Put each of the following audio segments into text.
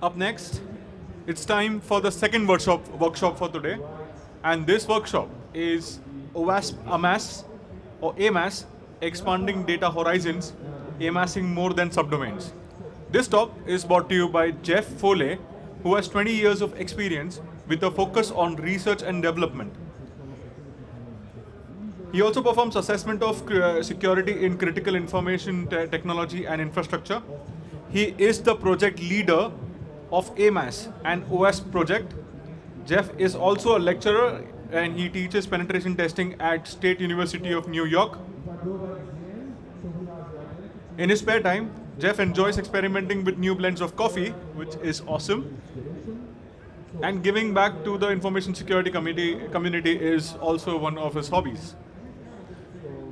up next, it's time for the second workshop for today. And this workshop is OWASP Amass, or Amass, Expanding Data Horizons, Amassing More Than Subdomains. This talk is brought to you by Jeff Foley, who has 20 years of experience with a focus on research and development. He also performs assessment of security in critical information technology and infrastructure. He is the project leader of Amass and OWASP project. Jeff is also a lecturer and he teaches penetration testing at State University of New York. In his spare time, Jeff enjoys experimenting with new blends of coffee, which is awesome. And giving back to the information security community is also one of his hobbies.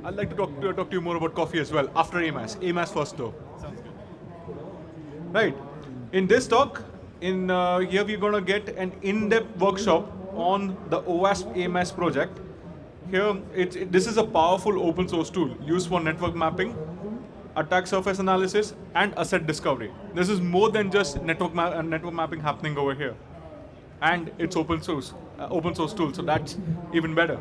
I'd like to talk to you more about coffee as well after Amass. Amass first though. Sounds good. Right. In this talk, here we're going to get an in-depth workshop on the OWASP Amass project. Here, this is a powerful open source tool used for network mapping, attack surface analysis, and asset discovery. This is more than just network mapping happening over here. And it's open source tool, so that's even better.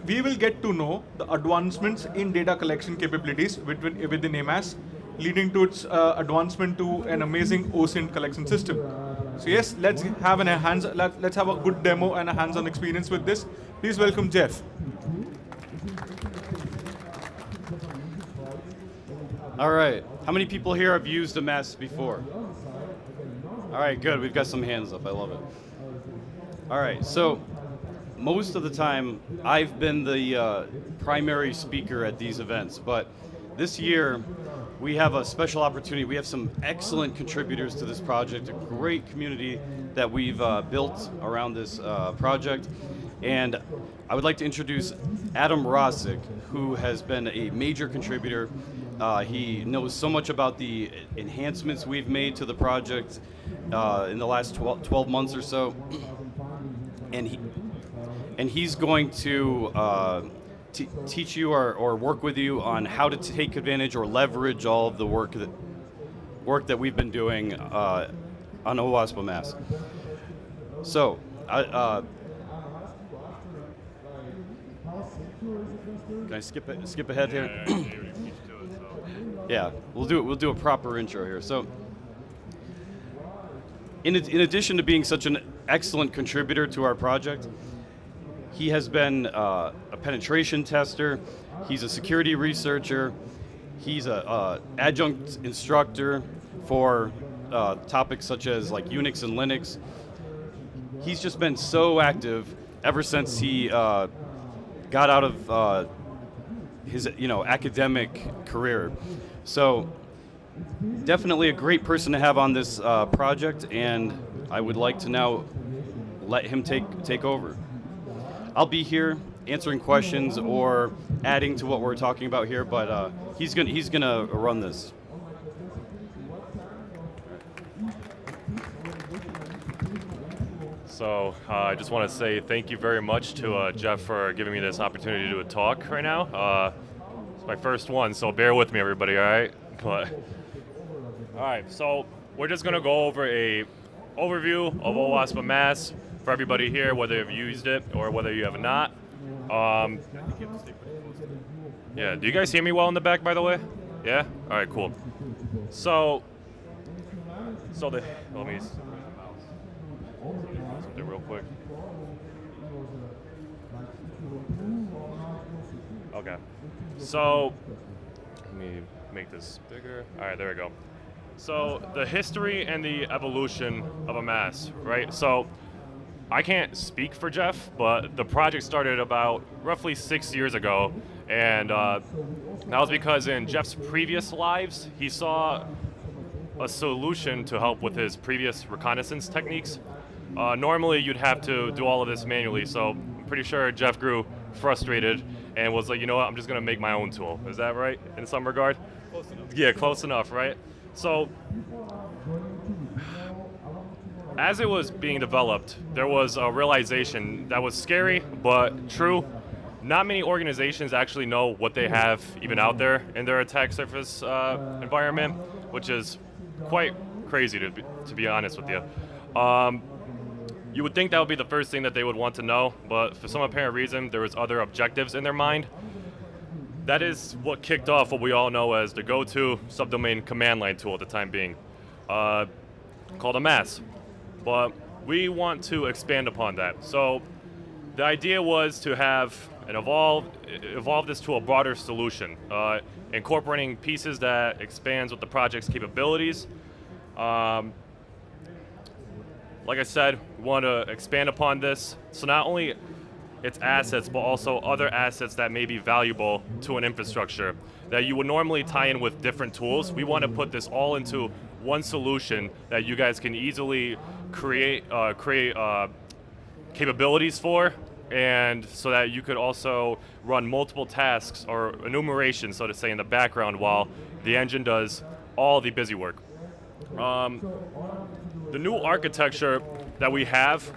We will get to know the advancements in data collection capabilities within Amass, leading to its advancement to an amazing OSINT collection system. So yes, let's have a good demo and a hands-on experience with this. Please welcome Jeff. All right. How many people here have used Amass before? All right, good. We've got some hands up. I love it. All right. So most of the time, I've been the primary speaker at these events, but this year we have a special opportunity. We have some excellent contributors to this project, a great community that we've built around this project. And I would like to introduce Adam Rosick, who has been a major contributor. He knows so much about the enhancements we've made to the project in the last 12 months or so. And he's going to teach you or work with you on how to take advantage or leverage all of the work that we've been doing on OWASP Amass. So, can I skip ahead here? Yeah, we'll do a proper intro here. So, in addition to being such an excellent contributor to our project, he has been a penetration tester. He's a security researcher. He's a adjunct instructor for topics such as like Unix and Linux. He's just been so active ever since he got out of his academic career. So definitely a great person to have on this project, and I would like to now let him take over. I'll be here answering questions or adding to what we're talking about here, but he's gonna run this. So I just want to say thank you very much to Jeff for giving me this opportunity to do a talk right now. It's my first one, so bear with me, everybody. All right, all right. So we're just gonna go over a overview of OWASP Amass for everybody here, whether you've used it or whether you have not. Yeah, do you guys hear me well in the back, by the way? Yeah? All right, cool. So let me something real quick. Okay. So let me make this bigger. All right, there we go. So the history and the evolution of Amass, right? So I can't speak for Jeff, but the project started about roughly 6 years ago, and that was because in Jeff's previous lives, he saw a solution to help with his previous reconnaissance techniques. Normally, you'd have to do all of this manually, so I'm pretty sure Jeff grew frustrated and was like, you know what, I'm just going to make my own tool. Is that right, in some regard? Close enough. Yeah, close enough, right? So as it was being developed, there was a realization that was scary but true. Not many organizations actually know what they have even out there in their attack surface environment, which is quite crazy to be honest with you. You would think that would be the first thing that they would want to know, but for some apparent reason, there was other objectives in their mind. That is what kicked off what we all know as the go-to subdomain command line tool at the time being, called Amass. But we want to expand upon that. So the idea was to have and evolve this to a broader solution, incorporating pieces that expands with the project's capabilities. Like I said, we want to expand upon this. So not only its assets, but also other assets that may be valuable to an infrastructure that you would normally tie in with different tools. We want to put this all into one solution that you guys can easily create capabilities for, and so that you could also run multiple tasks or enumeration, so to say, in the background while the engine does all the busy work. The new architecture that we have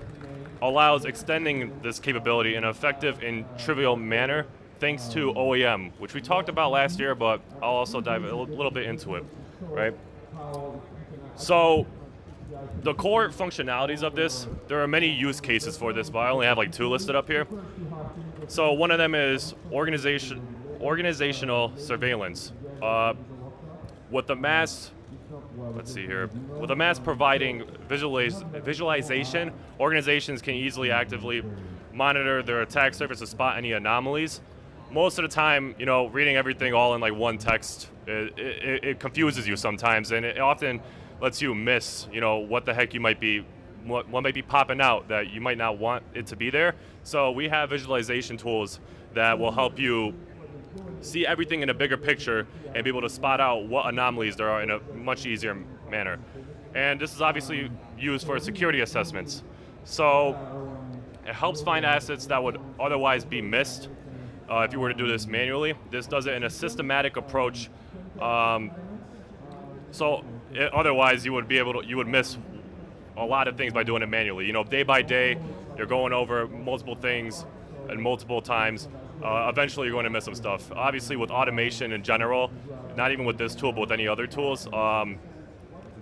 allows extending this capability in an effective and trivial manner thanks to OEM, which we talked about last year, but I'll also dive a little bit into it, right? So the core functionalities of this, there are many use cases for this, but I only have like 2 listed up here. So one of them is organizational surveillance. With the Amass, let's see here. With Amass providing visualization, organizations can easily actively monitor their attack surface to spot any anomalies. Most of the time, you know, reading everything all in like one text, it confuses you sometimes, and it often lets you miss, you know, what the heck you might be, what might be popping out that you might not want it to be there. So we have visualization tools that will help you see everything in a bigger picture and be able to spot out what anomalies there are in a much easier manner. And this is obviously used for security assessments. So it helps find assets that would otherwise be missed if you were to do this manually. This does it in a systematic approach. Otherwise you would miss a lot of things by doing it manually. You know, day by day, you're going over multiple things and multiple times. Eventually you're going to miss some stuff. Obviously with automation in general, not even with this tool, but with any other tools,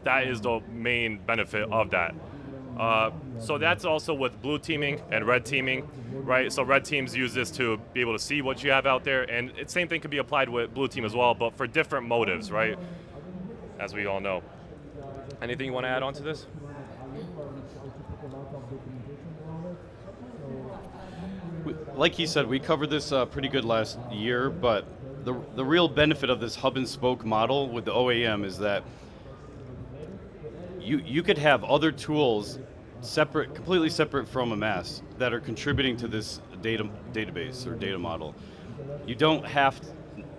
that is the main benefit of that. So that's also with blue teaming and red teaming, right? So red teams use this to be able to see what you have out there, and the same thing could be applied with blue team as well, but for different motives, right? As we all know. Anything you want to add on to this? Like he said, we covered this pretty good last year, but the real benefit of this hub and spoke model with the OAM is that you could have other tools separate, completely separate from Amass, that are contributing to this database or data model. You don't have to,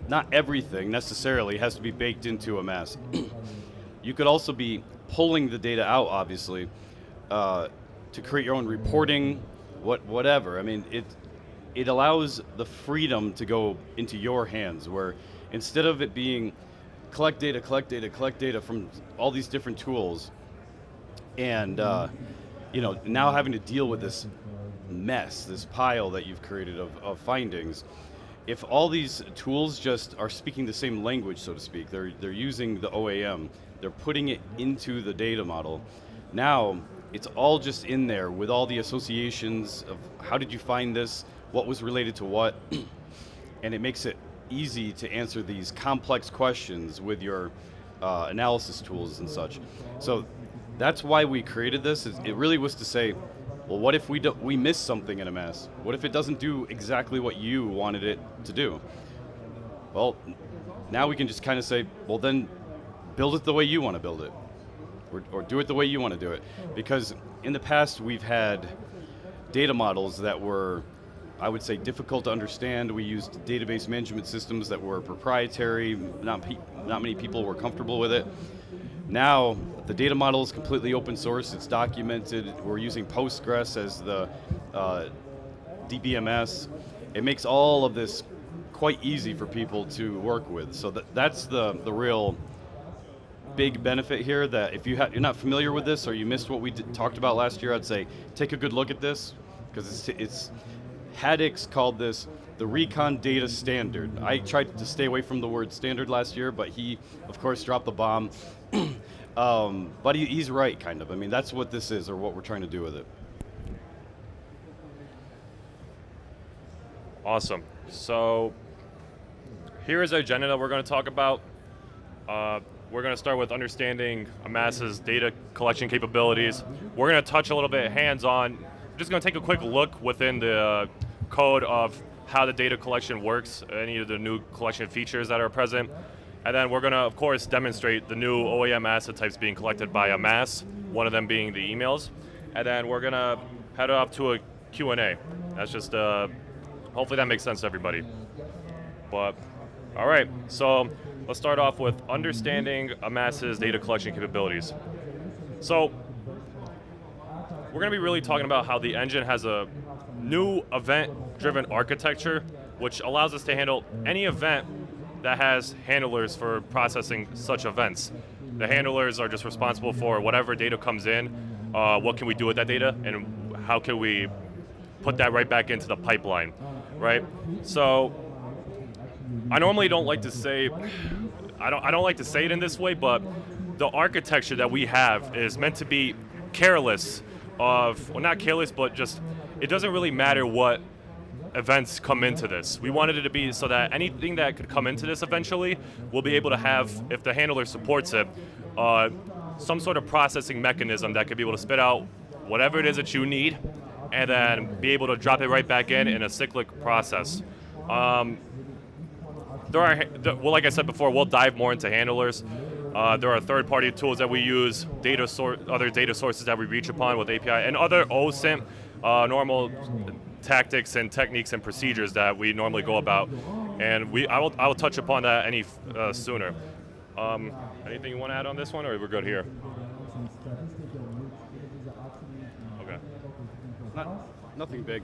not everything necessarily has to be baked into Amass. You could also be pulling the data out, obviously, to create your own reporting, whatever. I mean, it allows the freedom to go into your hands, where instead of it being collect data from all these different tools, and you know, now having to deal with this mess, this pile that you've created of findings. If all these tools just are speaking the same language, so to speak, they're using the OAM, they're putting it into the data model. Now it's all just in there with all the associations of how did you find this, what was related to what, and it makes it easy to answer these complex questions with your analysis tools and such. So that's why we created this. It really was to say, well, what if we miss something in Amass? What if it doesn't do exactly what you wanted it to do? Well, now we can just kind of say, well, then build it the way you want to build it, or do it the way you want to do it. Because in the past, we've had data models that were, I would say, difficult to understand. We used database management systems that were proprietary. Not many people were comfortable with it. Now, the data model is completely open source. It's documented. We're using Postgres as the DBMS. It makes all of this quite easy for people to work with. So that's the real big benefit here, that if you're not familiar with this or you missed what we talked about last year, I'd say take a good look at this, because it's Haddix called this the Recon data standard. I tried to stay away from the word standard last year, but he, of course, dropped the bomb. But he's right, kind of. I mean, that's what this is, or what we're trying to do with it. Awesome. So here is the agenda that we're going to talk about. We're going to start with understanding Amass's data collection capabilities. We're going to touch a little bit hands-on. We're just going to take a quick look within the code of how the data collection works, any of the new collection features that are present. And then we're going to, of course, demonstrate the new OAM asset types being collected by Amass, one of them being the emails. And then we're going to head up to a Q&A. That's just, hopefully that makes sense to everybody. But, all right, so let's start off with understanding Amass's data collection capabilities. So we're going to be really talking about how the engine has a new event-driven architecture, which allows us to handle any event that has handlers for processing such events. The handlers are just responsible for whatever data comes in, what can we do with that data, and how can we put that right back into the pipeline, right? So I normally don't like to say, I don't like to say it in this way, but the architecture that we have is meant to be careless of, well, not careless, but just, it doesn't really matter what events come into this. We wanted it to be so that anything that could come into this eventually, we'll be able to have, if the handler supports it, some sort of processing mechanism that could be able to spit out whatever it is that you need, and then be able to drop it right back in a cyclic process. Well, like I said before, we'll dive more into handlers. There are third-party tools that we use, other data sources that we reach upon with API, and other OSINT normal tactics and techniques and procedures that we normally go about, and I will touch upon that any sooner. Anything you want to add on this one, or we're good here? Okay. Nothing big.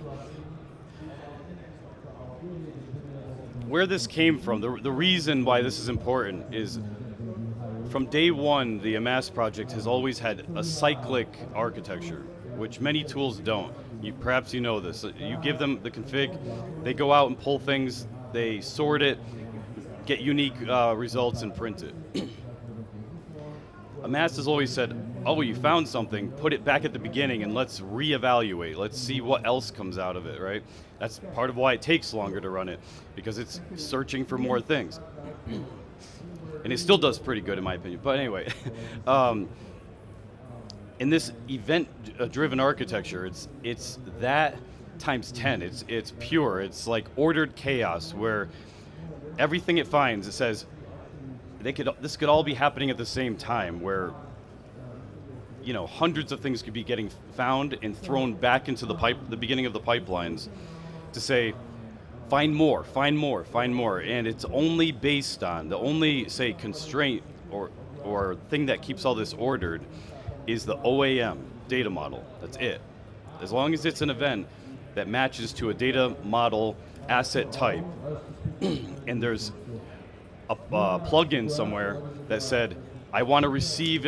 Where this came from, the reason why this is important is from day one, the Amass project has always had a cyclic architecture, which many tools don't. Perhaps you know this. You give them the config, they go out and pull things, they sort it, get unique results, and print it. Amass has always said, oh, you found something, put it back at the beginning and let's reevaluate. Let's see what else comes out of it, right? That's part of why it takes longer to run it, because it's searching for more things. And it still does pretty good in my opinion. But anyway, in this event-driven architecture, it's that times 10. It's pure. It's like ordered chaos where everything it finds, it says, this could all be happening at the same time, where hundreds of things could be getting found and thrown back into the beginning of the pipelines to say, find more, find more, find more. And it's only based on, the only, say, constraint or thing that keeps all this ordered is the OAM data model. That's it. As long as it's an event that matches to a data model asset type, and there's a plugin somewhere that said, I want to receive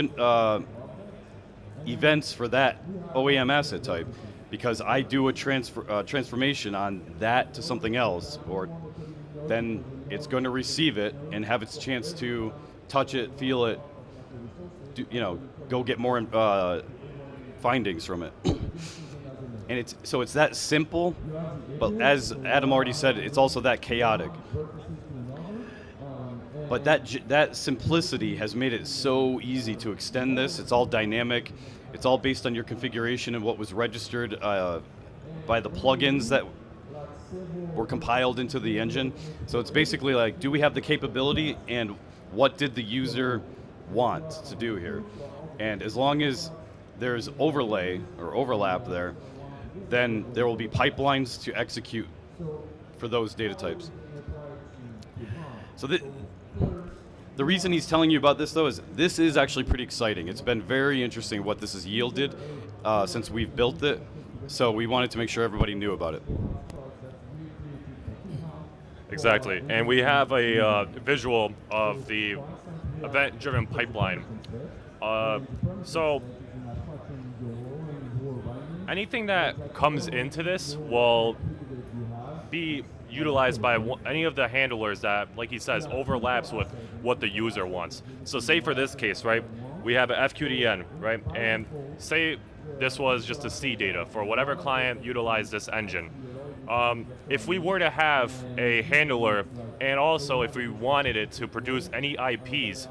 events for that OAM asset type because I do a transformation on that to something else, or then it's going to receive it and have its chance to touch it, feel it, go get more findings from it. And it's that simple, but as Adam already said, it's also that chaotic. But that simplicity has made it so easy to extend this. It's all dynamic. It's all based on your configuration and what was registered by the plugins that were compiled into the engine. So it's basically like, do we have the capability, and what did the user want to do here? And as long as there's overlay or overlap there, then there will be pipelines to execute for those data types. So the reason he's telling you about this, though, is this is actually pretty exciting. It's been very interesting what this has yielded since we've built it. So we wanted to make sure everybody knew about it. Exactly, and we have a visual of the event-driven pipeline. So anything that comes into this will be utilized by any of the handlers that, like he says, overlaps with what the user wants. So say for this case, right, we have an FQDN, right? And say this was just a C data for whatever client utilized this engine. If we were to have a handler, and also if we wanted it to produce any IPs,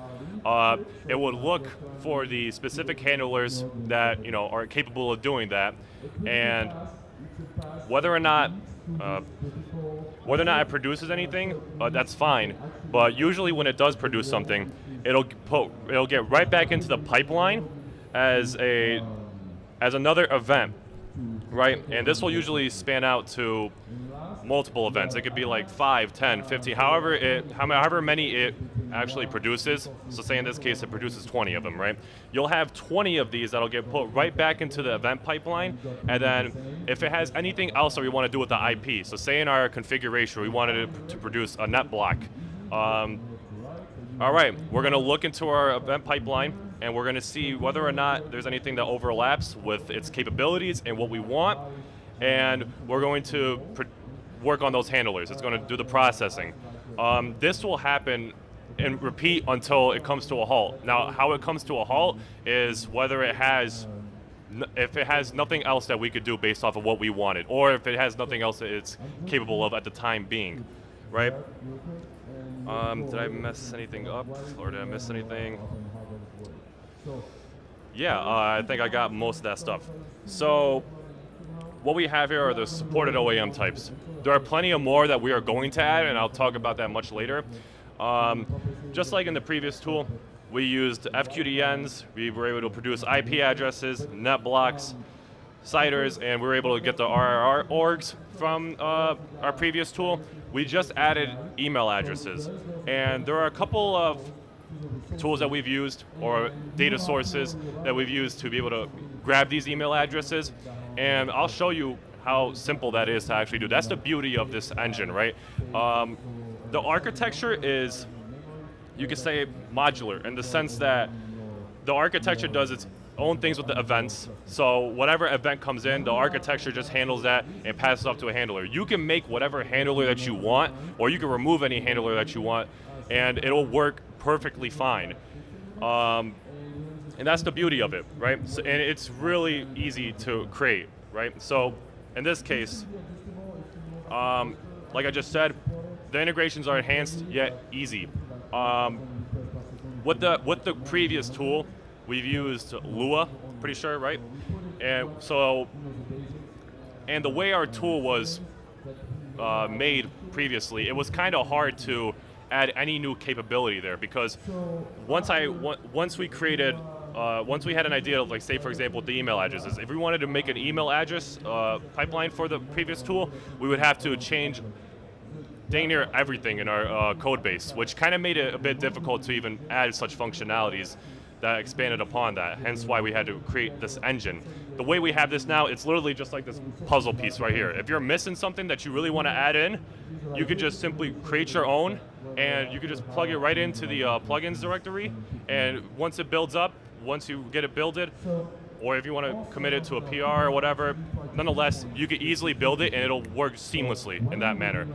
it would look for the specific handlers that are capable of doing that, and whether or not it produces anything, that's fine. But usually when it does produce something, it'll get right back into the pipeline as another event, right? And this will usually span out to multiple events. It could be like 5, 10, 50, however many it actually produces. So say in this case it produces 20 of them, right? You'll have 20 of these that'll get put right back into the event pipeline, and then if it has anything else that we want to do with the IP, so say in our configuration we wanted it to produce a net block. All right, we're going to look into our event pipeline, and we're going to see whether or not there's anything that overlaps with its capabilities and what we want, and we're going to work on those handlers. It's going to do the processing. This will happen and repeat until it comes to a halt. Now, how it comes to a halt is whether if it has nothing else that we could do based off of what we wanted, or if it has nothing else that it's capable of at the time being, right? Did I mess anything up, or did I miss anything? Yeah, I think I got most of that stuff. So what we have here are the supported OAM types. There are plenty of more that we are going to add, and I'll talk about that much later. Just like in the previous tool, we used FQDNs, we were able to produce IP addresses, net blocks, CIDRs, and we were able to get the RRR orgs from our previous tool. We just added email addresses, and there are a couple of tools that we've used, or data sources that we've used to be able to grab these email addresses, and I'll show you how simple that is to actually do. That's the beauty of this engine, right? The architecture is, you could say, modular in the sense that the architecture does its own things with the events. So whatever event comes in, the architecture just handles that and passes off to a handler. You can make whatever handler that you want, or you can remove any handler that you want, and it'll work perfectly fine. And that's the beauty of it, right? So, and it's really easy to create, right? So in this case, like I just said, the integrations are enhanced yet easy. With the previous tool, we've used Lua, pretty sure, right? And so, and the way our tool was made previously, it was kind of hard to add any new capability there, because once we had an idea of, like, say for example with the email addresses, if we wanted to make an email address pipeline for the previous tool, we would have to change dang near everything in our code base, which kind of made it a bit difficult to even add such functionalities that expanded upon that, hence why we had to create this engine. The way we have this now, it's literally just like this puzzle piece right here. If you're missing something that you really want to add in, you could just simply create your own, and you could just plug it right into the plugins directory, and once it builds up, once you get it builded, or if you want to commit it to a PR or whatever, nonetheless, you could easily build it and it'll work seamlessly in that manner.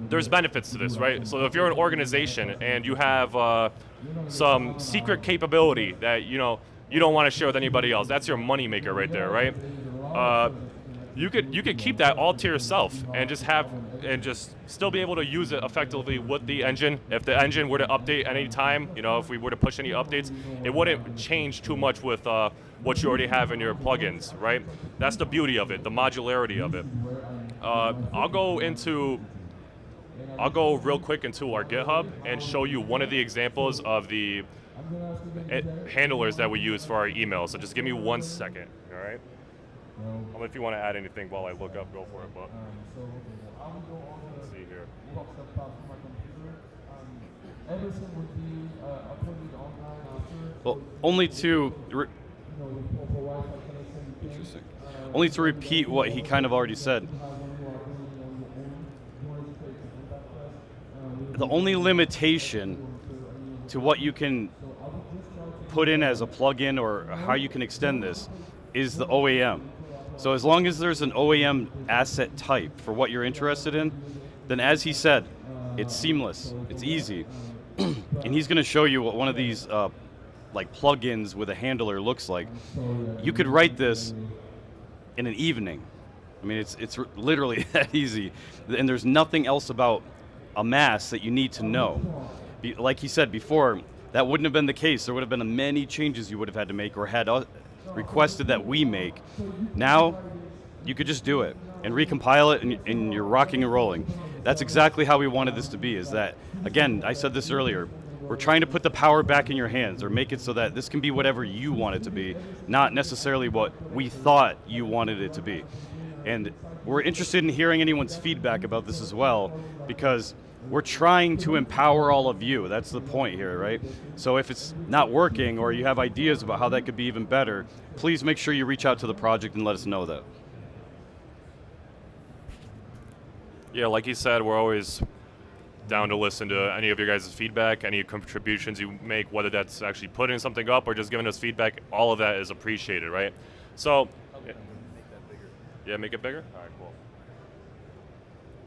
There's benefits to this, right? So if you're an organization and you have some secret capability that you don't want to share with anybody else, that's your money maker right there, right? You could keep that all to yourself and just still be able to use it effectively with the engine. If the engine were to update any time, if we were to push any updates, it wouldn't change too much with what you already have in your plugins, right? That's the beauty of it, the modularity of it. I'll go real quick into our GitHub and show you one of the examples of the handlers that we use for our email. So just give me 1 second, all right? If you want to add anything while I look up, go for it. But let's see here. Well, only to repeat what he kind of already said. The only limitation to what you can put in as a plugin or how you can extend this is the OAM. So as long as there's an OAM asset type for what you're interested in, then as he said, it's seamless, it's easy. And he's going to show you what one of these like plugins with a handler looks like, you could write this in an evening. I mean, it's literally that easy. And there's nothing else about Amass that you need to know. Like he said before, that wouldn't have been the case. There would have been many changes you would have had to make or had requested that we make. Now, you could just do it and recompile it, and you're rocking and rolling. That's exactly how we wanted this to be, is that, again, I said this earlier, we're trying to put the power back in your hands, or make it so that this can be whatever you want it to be, not necessarily what we thought you wanted it to be. And we're interested in hearing anyone's feedback about this as well, because we're trying to empower all of you. That's the point here, right? So if it's not working, or you have ideas about how that could be even better, please make sure you reach out to the project and let us know that. Yeah, like he said, we're always down to listen to any of your guys' feedback, any contributions you make, whether that's actually putting something up or just giving us feedback. All of that is appreciated, right? So, yeah, make it bigger? All right, cool.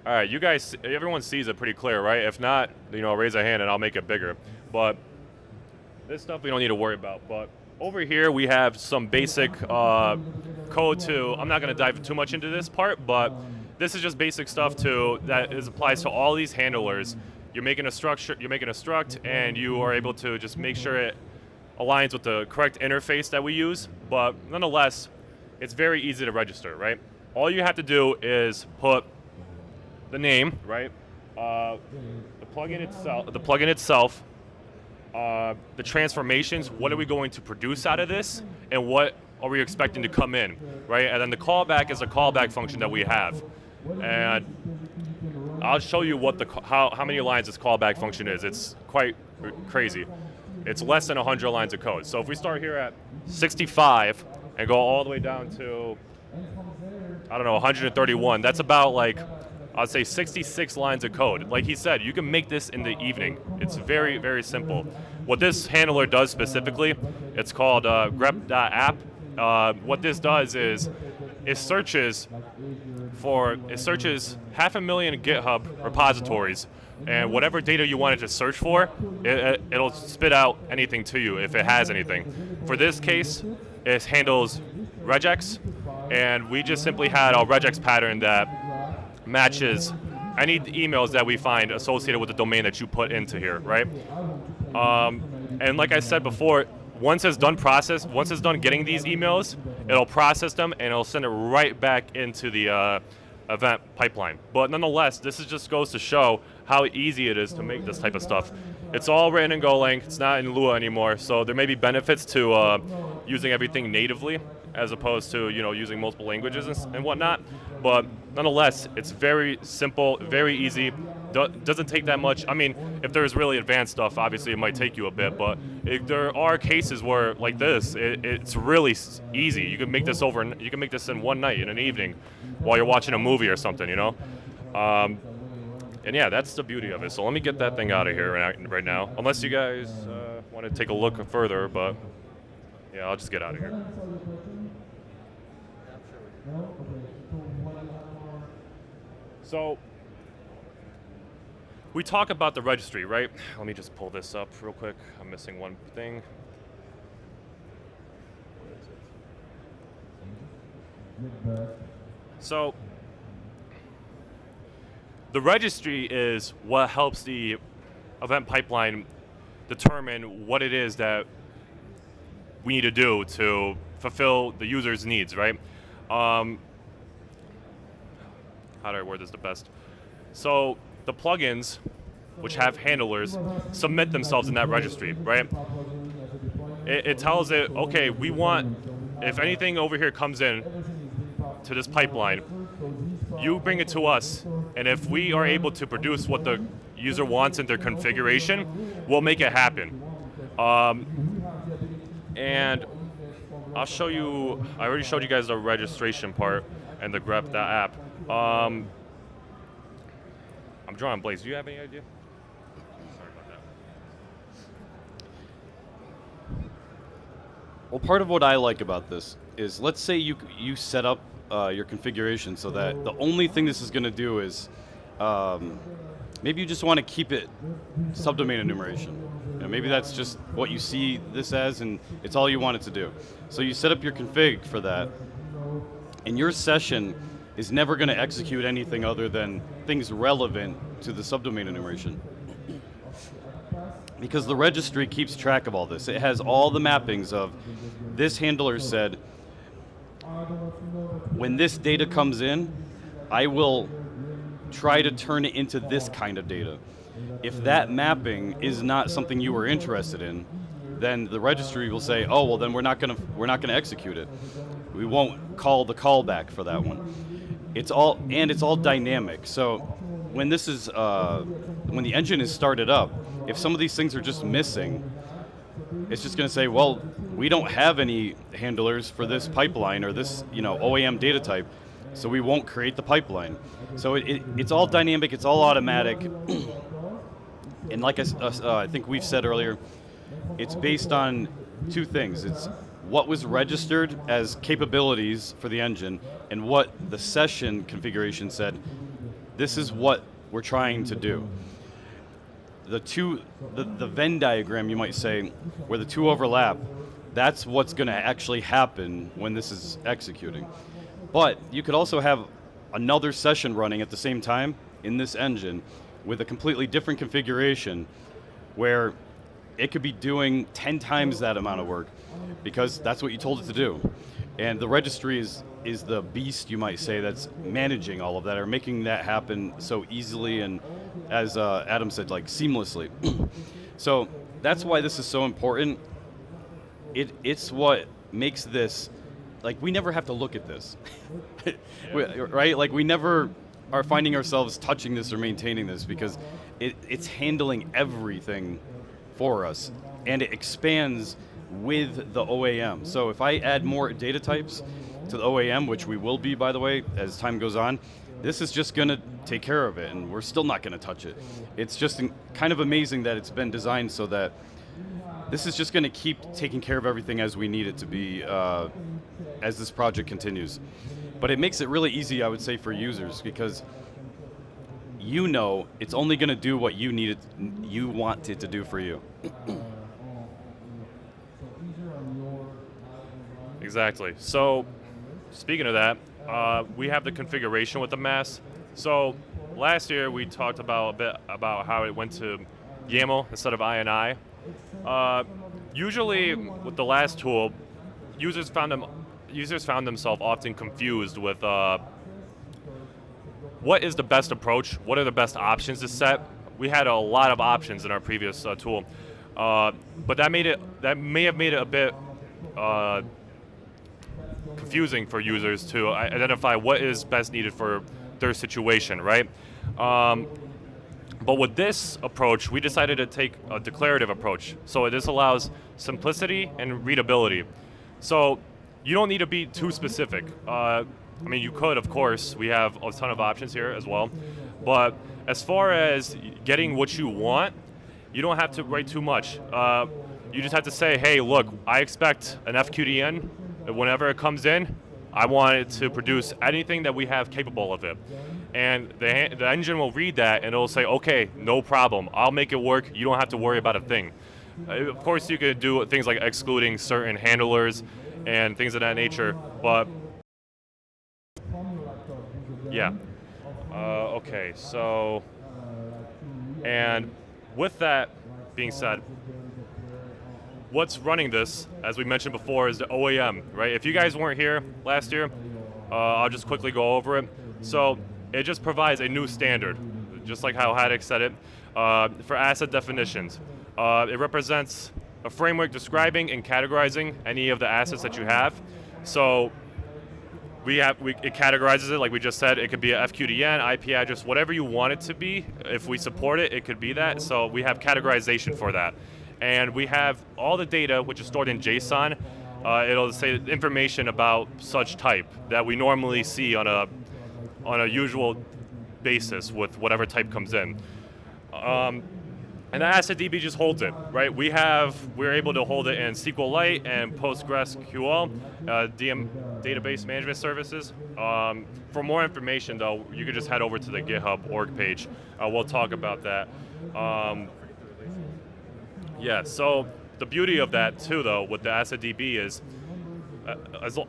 All right, you guys, everyone sees it pretty clear, right? If not, raise a hand and I'll make it bigger. But this stuff we don't need to worry about. But over here we have some basic code to, I'm not going to dive too much into this part, but this is just basic stuff that applies to all these handlers. You're making a structure, you're making a struct, and you are able to just make sure it aligns with the correct interface that we use. But nonetheless, it's very easy to register, right? All you have to do is put the name, right? The plugin itself, the transformations. What are we going to produce out of this, and what are we expecting to come in, right? And then the callback is a callback function that we have, and I'll show you what how many lines this callback function is. It's quite crazy. It's less than 100 lines of code. So if we start here at 65 and go all the way down to, I don't know, 131, that's about like, I'd say 66 lines of code. Like he said, you can make this in the evening. It's very, very simple. What this handler does specifically, it's called grep.app. What this does is it searches 500,000 GitHub repositories, and whatever data you wanted to search for, it'll spit out anything to you if it has anything. For this case, it handles regex, and we just simply had a regex pattern that matches any emails that we find associated with the domain that you put into here, right? And like I said before, once it's done getting these emails, it'll process them and it'll send it right back into the event pipeline. But nonetheless, this just goes to show how easy it is to make this type of stuff. It's all written in Golang. It's not in Lua anymore, so there may be benefits to using everything natively as opposed to using multiple languages and whatnot. But nonetheless, it's very simple, very easy. Doesn't take that much. I mean, if there's really advanced stuff, obviously it might take you a bit. But there are cases where, like this, it's really easy. You can make this You can make this in one night, in an evening, while you're watching a movie or something. And yeah, that's the beauty of it. So let me get that thing out of here right now. Unless you guys want to take a look further, but yeah, I'll just get out of here. So we talk about the registry, right? Let me just pull this up real quick. I'm missing one thing. So the registry is what helps the event pipeline determine what it is that we need to do to fulfill the user's needs, right? How do I word this the best? So the plugins, which have handlers, submit themselves in that registry, right? It tells it, okay, we want, if anything over here comes in to this pipeline, you bring it to us, and if we are able to produce what the user wants in their configuration, we'll make it happen. And I'll show you, I already showed you guys the registration part and the grep.app. I'm drawing blanks. Do you have any idea? Sorry about that. Well, part of what I like about this is, let's say you set up your configuration so that the only thing this is going to do is maybe you just want to keep it subdomain enumeration. maybe that's just what you see this as, and it's all you want it to do. So you set up your config for that, and your session is never going to execute anything other than things relevant to the subdomain enumeration. Because the registry keeps track of all this. It has all the mappings of this handler said, when this data comes in, I will try to turn it into this kind of data. If that mapping is not something you were interested in, then the registry will say, oh, well then we're not gonna execute it. We won't call the callback for that one. It's all dynamic. So when this is when the engine is started up, if some of these things are just missing, it's just going to say, well, we don't have any handlers for this pipeline or this OAM data type, so we won't create the pipeline. So it's all dynamic, it's all automatic, and like I think we've said earlier, it's based on two things. It's what was registered as capabilities for the engine and what the session configuration said, this is what we're trying to do. The Venn diagram, you might say, where the two overlap, that's what's going to actually happen when this is executing. But you could also have another session running at the same time in this engine with a completely different configuration where it could be doing 10 times that amount of work because that's what you told it to do. And the registry is the beast, you might say, that's managing all of that or making that happen so easily and, as Adam said, like seamlessly. So that's why this is so important. It's what makes this, like, we never have to look at this, right? Like, we never are finding ourselves touching this or maintaining this because it's handling everything for us, and it expands with the OAM. So if I add more data types to the OAM, which we will be, by the way, as time goes on, this is just going to take care of it, and we're still not going to touch it. It's just kind of amazing that it's been designed so that this is just going to keep taking care of everything as we need it to be as this project continues. But it makes it really easy, I would say, for users because it's only going to do what you want it to do for you. Exactly. So, speaking of that, we have the configuration with Amass. So, last year we talked about a bit about how it went to YAML instead of INI. Usually, with the last tool, users found themselves often confused with what is the best approach, what are the best options to set. We had a lot of options in our previous tool, but that may have made it a bit confusing for users to identify what is best needed for their situation, right? But with this approach, we decided to take a declarative approach. So this allows simplicity and readability. So you don't need to be too specific. I mean, you could, of course. We have a ton of options here as well. But as far as getting what you want, you don't have to write too much. You just have to say, hey, look, I expect an FQDN. Whenever it comes in, I want it to produce anything that we have capable of it. And the engine will read that and it'll say, okay, no problem. I'll make it work. You don't have to worry about a thing. Of course, you can do things like excluding certain handlers and things of that nature, but yeah. Okay, so, and with that being said, what's running this, as we mentioned before, is the OAM, right? If you guys weren't here last year, I'll just quickly go over it. So it just provides a new standard, just like how Haddock said it, for asset definitions. It represents a framework describing and categorizing any of the assets that you have. So it categorizes it, like we just said. It could be a FQDN, IP address, whatever you want it to be. If we support it, it could be that. So we have categorization for that. And we have all the data, which is stored in JSON. It'll say information about such type that we normally see on a usual basis with whatever type comes in. And the asset DB just holds it, right? We're able to hold it in SQLite and PostgreSQL, DM database management services. For more information, though, you could just head over to the GitHub org page. We'll talk about that. Yeah, so the beauty of that too, though, with the asset DB is,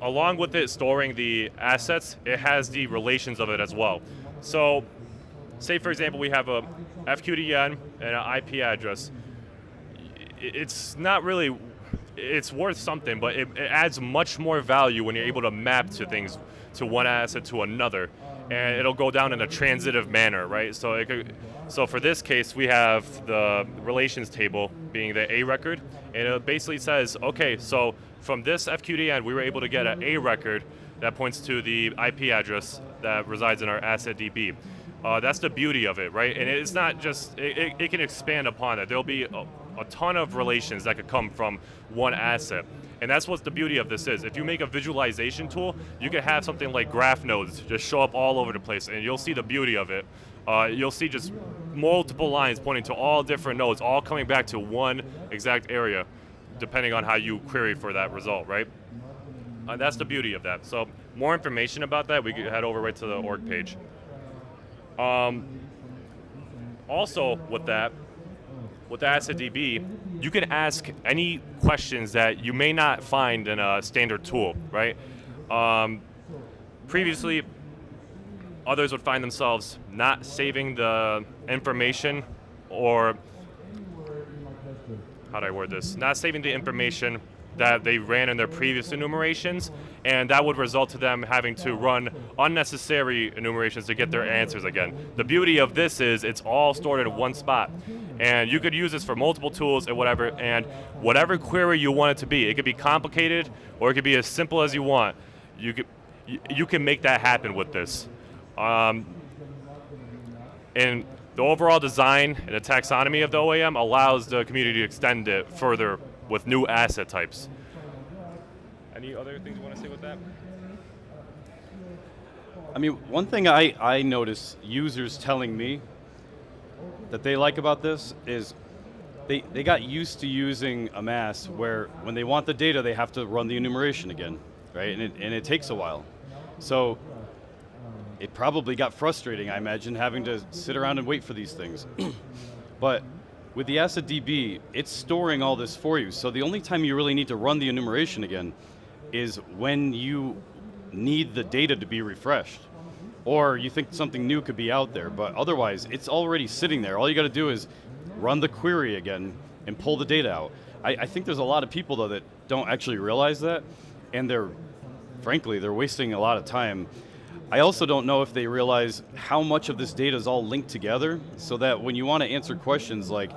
along with it storing the assets, it has the relations of it as well. So, say for example, we have a FQDN and an IP address. It's not really, it's worth something, but it adds much more value when you're able to map to things, to one asset to another, and it'll go down in a transitive manner, right? So so for this case, we have the relations table being the A record, and it basically says, okay, so from this FQDN, we were able to get an A record that points to the IP address that resides in our asset DB. That's the beauty of it, right? And it's not just, it can expand upon that. There'll be a ton of relations that could come from one asset. And that's what the beauty of this is. If you make a visualization tool, you can have something like graph nodes just show up all over the place, and you'll see the beauty of it. You'll see just multiple lines pointing to all different nodes, all coming back to one exact area, depending on how you query for that result, right? That's the beauty of that. So more information about that, we can head over right to the org page. Also with that, with the asset DB, you can ask any questions that you may not find in a standard tool, right? Previously, others would find themselves not saving the information, or how do I word this? Not saving the information that they ran in their previous enumerations, and that would result to them having to run unnecessary enumerations to get their answers again. The beauty of this is it's all stored in one spot, and you could use this for multiple tools and whatever query you want it to be. It could be complicated, or it could be as simple as you want. You can make that happen with this. And the overall design and the taxonomy of the OAM allows the community to extend it further with new asset types. Any other things you want to say with that? I mean, one thing I notice users telling me that they like about this is they got used to using Amass, where when they want the data, they have to run the enumeration again, right? And it takes a while. So it probably got frustrating, I imagine, having to sit around and wait for these things. But with the asset DB, it's storing all this for you. So the only time you really need to run the enumeration again is when you need the data to be refreshed, or you think something new could be out there. But otherwise, it's already sitting there. All you got to do is run the query again and pull the data out. I think there's a lot of people, though, that don't actually realize that, and frankly, they're wasting a lot of time. I also don't know if they realize how much of this data is all linked together, so that when you want to answer questions like,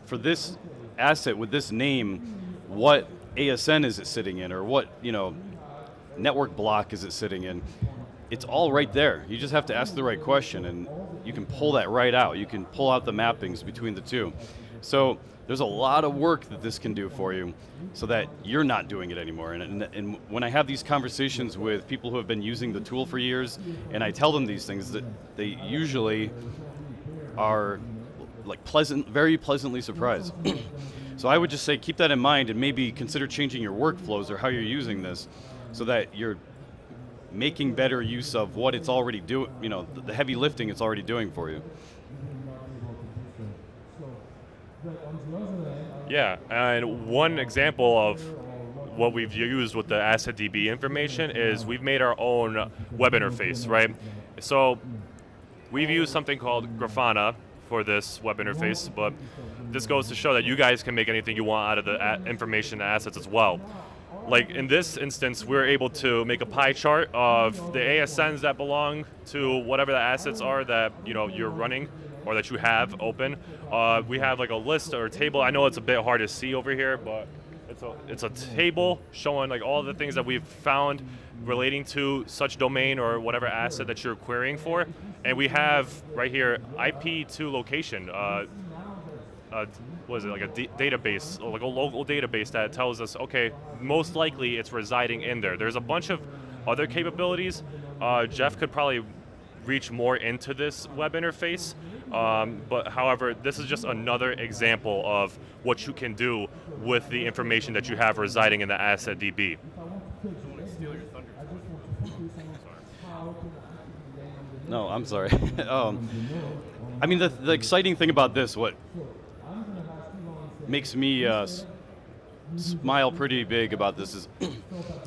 for this asset with this name, what ASN is it sitting in, or what network block is it sitting in? It's all right there. You just have to ask the right question, and you can pull that right out. You can pull out the mappings between the two. So there's a lot of work that this can do for you, so that you're not doing it anymore. And when I have these conversations with people who have been using the tool for years, and I tell them these things, that they usually are like very pleasantly surprised. So I would just say keep that in mind, and maybe consider changing your workflows or how you're using this, so that you're making better use of what it's already doing, the heavy lifting it's already doing for you. Yeah, and one example of what we've used with the asset DB information is we've made our own web interface, right? So we've used something called Grafana for this web interface, but this goes to show that you guys can make anything you want out of the information and assets as well. Like in this instance, we're able to make a pie chart of the ASNs that belong to whatever the assets are that you're running or that you have open. We have like a list or a table. I know it's a bit hard to see over here, but it's a table showing like all the things that we've found relating to such domain or whatever asset that you're querying for. And we have right here IP to location. What is it, like a database, like a local database that tells us, okay, most likely it's residing in there. There's a bunch of other capabilities. Jeff could probably reach more into this web interface, but however, this is just another example of what you can do with the information that you have residing in the asset DB. No, I'm sorry. I mean, the exciting thing about this, makes me smile pretty big about this is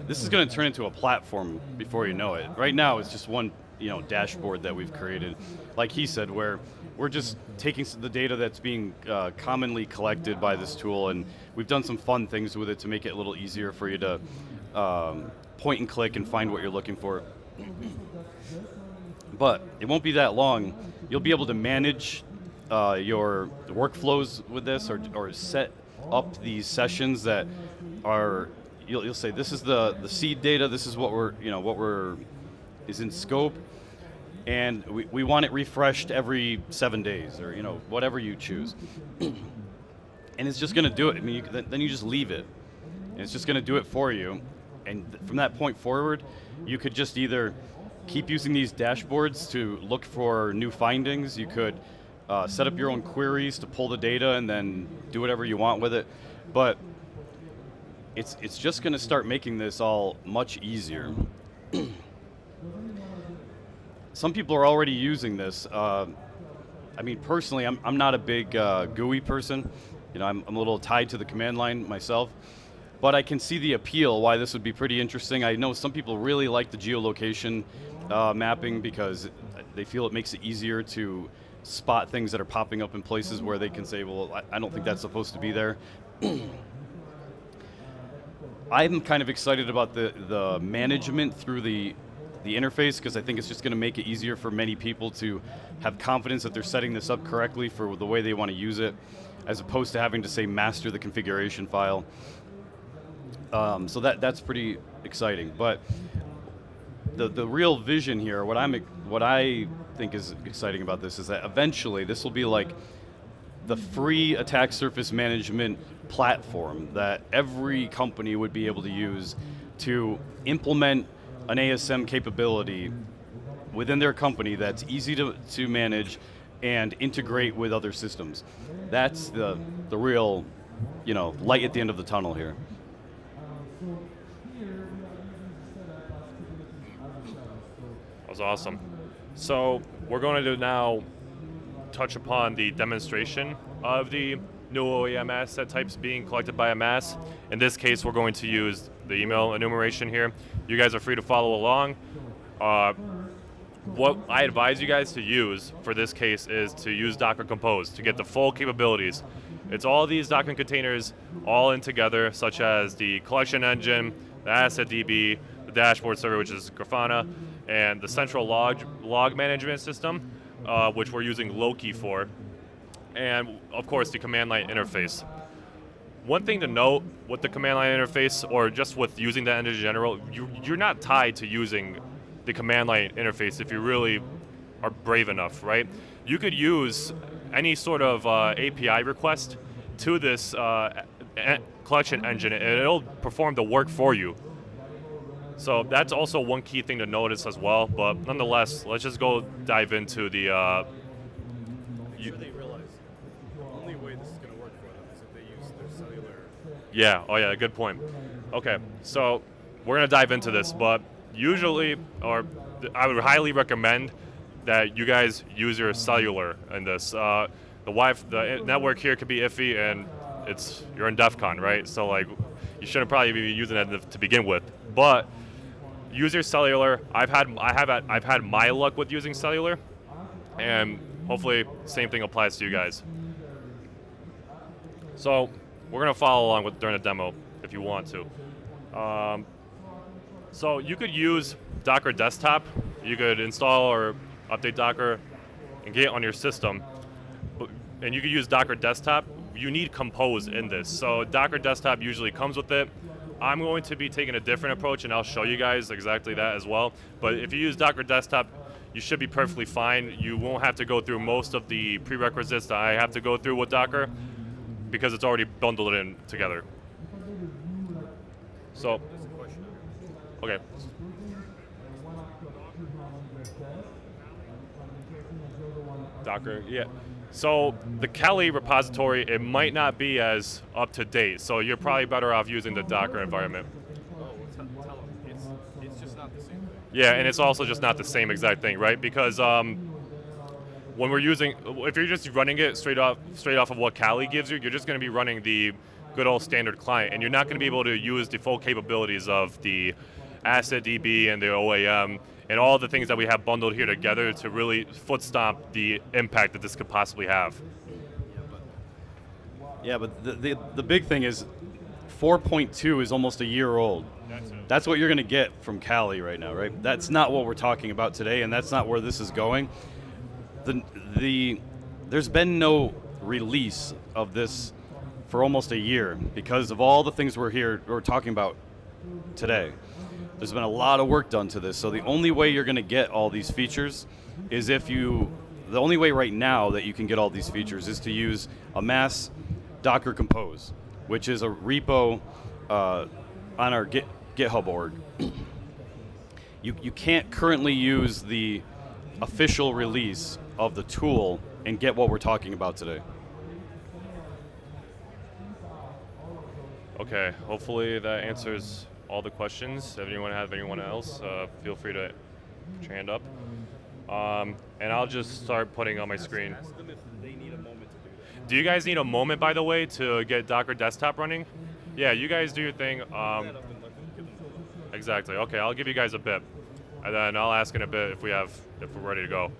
this is going to turn into a platform before you know it. Right now, it's just one dashboard that we've created, like he said, where we're just taking the data that's being commonly collected by this tool, and we've done some fun things with it to make it a little easier for you to point and click and find what you're looking for. But it won't be that long. You'll be able to manage your workflows with this, or set up these sessions that are. You'll say this is the seed data. This is what is in scope, and we want it refreshed every 7 days, or whatever you choose. And it's just going to do it. I mean, then you just leave it, and it's just going to do it for you. And from that point forward, you could just either keep using these dashboards to look for new findings. You could set up your own queries to pull the data and then do whatever you want with it. But it's just going to start making this all much easier. Some people are already using this. I mean, personally, I'm not a big GUI person. I'm a little tied to the command line myself. But I can see the appeal, why this would be pretty interesting. I know some people really like the geolocation mapping because they feel it makes it easier to spot things that are popping up in places where they can say, well, I don't think that's supposed to be there. I'm kind of excited about the management through the interface, because I think it's just going to make it easier for many people to have confidence that they're setting this up correctly for the way they want to use it, as opposed to having to say master the configuration file. So that's pretty exciting. But the real vision here, what I think is exciting about this, is that eventually this will be like the free attack surface management platform that every company would be able to use to implement an ASM capability within their company that's easy to manage and integrate with other systems. That's the real, light at the end of the tunnel here. That was awesome. So we're going to now touch upon the demonstration of the new OEM asset types being collected by Amass. In this case, we're going to use the email enumeration here. You guys are free to follow along. What I advise you guys to use for this case is to use Docker Compose to get the full capabilities. It's all these Docker containers all in together, such as the collection engine, the asset DB, the dashboard server, which is Grafana, and the central log management system, which we're using Loki for, and of course the command line interface. One thing to note with the command line interface, or just with using that in general, you're not tied to using the command line interface if you really are brave enough, right? You could use any sort of API request to this collection engine, and it'll perform the work for you. So that's also one key thing to notice as well. But nonetheless, let's just go dive into the. They realize the only way this is going to work for them is if they use their cellular. Yeah. Oh yeah. Good point. Okay. So we're gonna dive into this, but usually, I would highly recommend that you guys use your cellular in this. The network here could be iffy, and you're in DEFCON, right? So like, you shouldn't probably be using that to begin with. But use your cellular. I've had my luck with using cellular, and hopefully same thing applies to you guys. So we're gonna follow along during the demo if you want to. So you could use Docker Desktop. You could install or update Docker and get it on your system. And you could use Docker Desktop. You need Compose in this. So Docker Desktop usually comes with it. I'm going to be taking a different approach, and I'll show you guys exactly that as well. But if you use Docker Desktop, you should be perfectly fine. You won't have to go through most of the prerequisites that I have to go through with Docker, because it's already bundled in together. So, okay. Docker, yeah. So the Kali repository, it might not be as up to date, so you're probably better off using the Docker environment. Oh, tell them. It's just not the same thing. Yeah, and it's also just not the same exact thing, right? Because when we're using, if you're just running it straight off of what Kali gives you, you're just going to be running the good old standard client, and you're not going to be able to use the full capabilities of the Asset DB and the OAM and all the things that we have bundled here together to really foot stomp the impact that this could possibly have. Yeah, but the big thing is 4.2 is almost a year old. That's what you're going to get from Kali right now, right? That's not what we're talking about today, and that's not where this is going. There's been no release of this for almost a year because of all the things we're talking about today. There's been a lot of work done to this, so the only way you're going to get all these features is the only way right now that you can get all these features is to use Amass Docker Compose, which is a repo on our GitHub org. You can't currently use the official release of the tool and get what we're talking about today. Okay, hopefully that answers all the questions. If anyone have anyone else, feel free to put your hand up. And I'll just start putting on my screen. Ask them if they need a moment to do that. Do you guys need a moment, by the way, to get Docker Desktop running? Yeah, you guys do your thing. Exactly. Okay, I'll give you guys a bit, and then I'll ask in a bit if we're ready to go.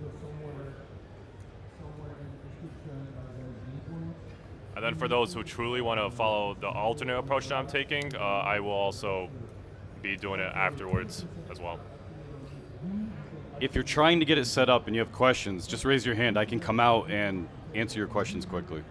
And then for those who truly want to follow the alternate approach that I'm taking, I will also be doing it afterwards as well. If you're trying to get it set up and you have questions, just raise your hand. I can come out and answer your questions quickly.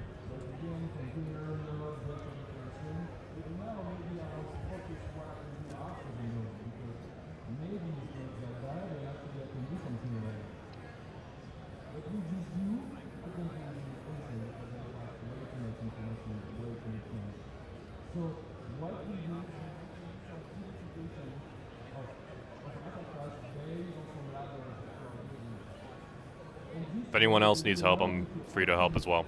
If anyone else needs help, I'm free to help as well.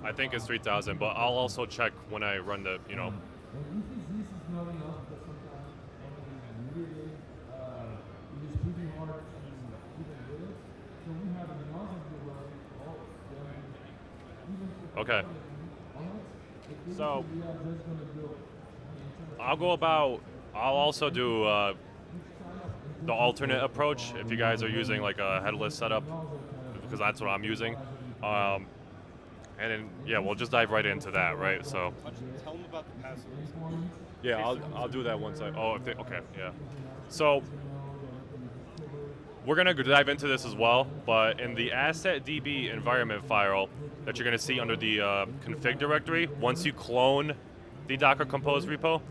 I think it's 3,000, but I'll also check when I run the, Okay. So I'll also do the alternate approach if you guys are using like a headless setup, because that's what I'm using. And then, yeah, we'll just dive right into that, right? So. Tell them about the passwords. Yeah, I'll do that once okay, yeah. So we're gonna dive into this as well, but in the Asset DB environment file that you're gonna see under the config directory, once you clone the Docker Compose repo,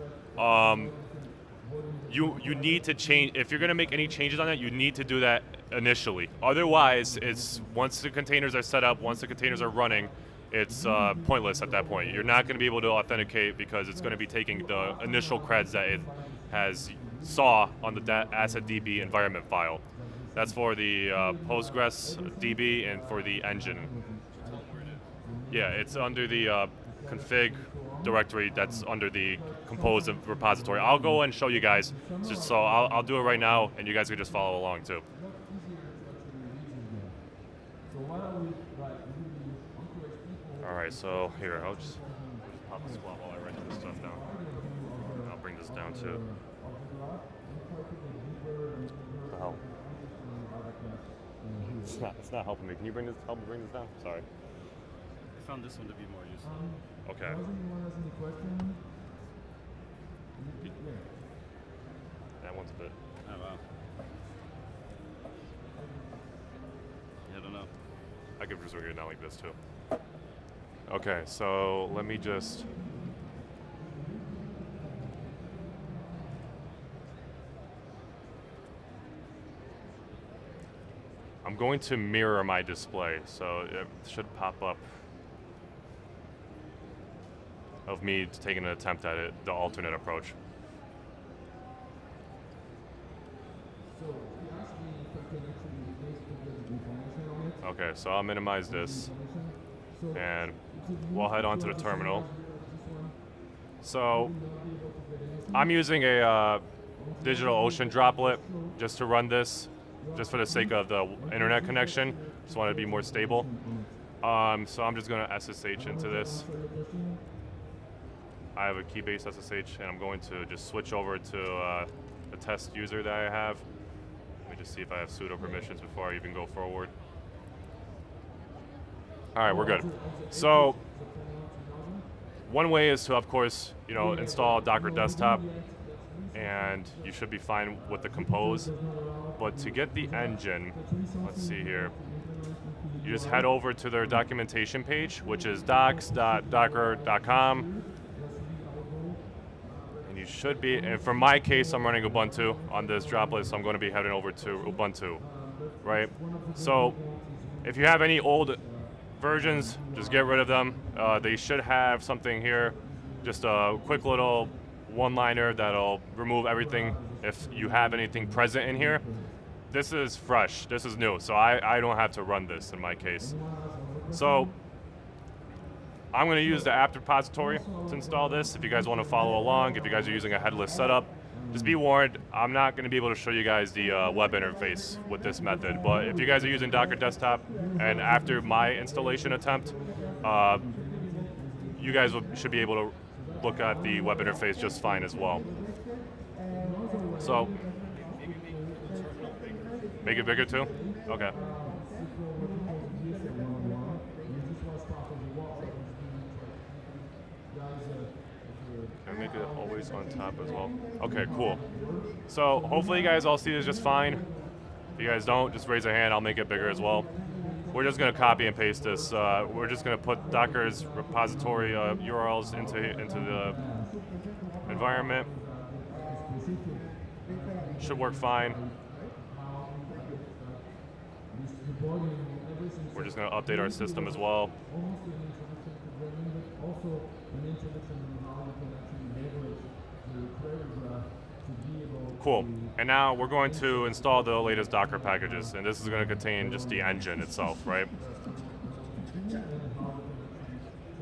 you need to change. If you're gonna make any changes on that, you need to do that initially. Otherwise, it's once the containers are set up, once the containers are running, it's pointless at that point. You're not going to be able to authenticate because it's going to be taking the initial creds that it saw on the asset DB environment file. That's for the Postgres DB and for the engine. Yeah, it's under the config directory that's under the compose repository. I'll go and show you guys, so I'll do it right now, and you guys can just follow along too. All right, so here, I'll just pop a squat while I write this stuff down. I'll bring this down too. What the hell? It's not helping me. Can you help me bring this down? Sorry. I found this one to be more useful. Okay. That one's a bit. Oh wow. Yeah, I don't know. I could just read it down like this too. Okay, so let me just. I'm going to mirror my display, so it should pop up of me taking an attempt at it, the alternate approach. Okay, so I'll minimize this, and we'll head on to the terminal. So I'm using a DigitalOcean droplet just to run this, just for the sake of the internet connection. Just want to be more stable. So I'm just going to SSH into this. I have a key-based SSH, and I'm going to just switch over to the test user that I have. Let me just see if I have sudo permissions before I even go forward. All right, we're good. So one way is to, of course, install Docker Desktop, and you should be fine with the compose. But to get the engine, let's see here, you just head over to their documentation page, which is docs.docker.com. And you should be, and for my case, I'm running Ubuntu on this droplet, so I'm going to be heading over to Ubuntu, right? So if you have any old versions, just get rid of them. They should have something here, just a quick little one-liner that'll remove everything if you have anything present in here. This is fresh, this is new, so I don't have to run this in my case. So I'm going to use the apt repository to install this if you guys want to follow along, if you guys are using a headless setup. Just be warned, I'm not going to be able to show you guys the web interface with this method, but if you guys are using Docker Desktop and after my installation attempt, you guys should be able to look at the web interface just fine as well. So, make it bigger too? Okay. Can I make it always on top as well? Okay, cool. So hopefully you guys all see this just fine. If you guys don't, just raise a hand, I'll make it bigger as well. We're just gonna copy and paste this. We're just gonna put Docker's repository URLs into the environment. Should work fine. We're just gonna update our system as well. Cool. And now we're going to install the latest Docker packages, and this is going to contain just the engine itself, right?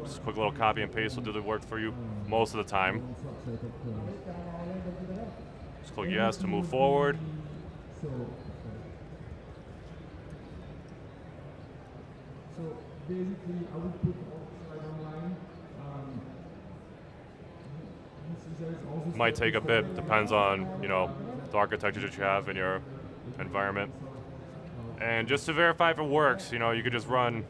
Just a quick little copy and paste will do the work for you most of the time. Just click yes to move forward. Might take a bit, depends on, the architecture that you have in your environment. And just to verify if it works, you could just run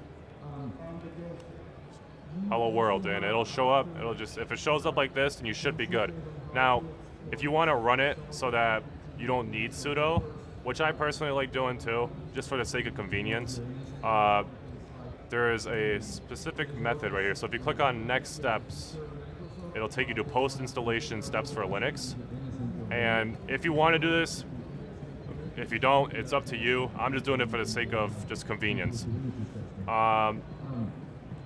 hello world and it'll show up. If it shows up like this, then you should be good. Now, if you want to run it so that you don't need sudo, which I personally like doing too, just for the sake of convenience, there is a specific method right here. So if you click on next steps, it'll take you to post-installation steps for Linux. And if you want to do this, if you don't, it's up to you. I'm just doing it for the sake of just convenience.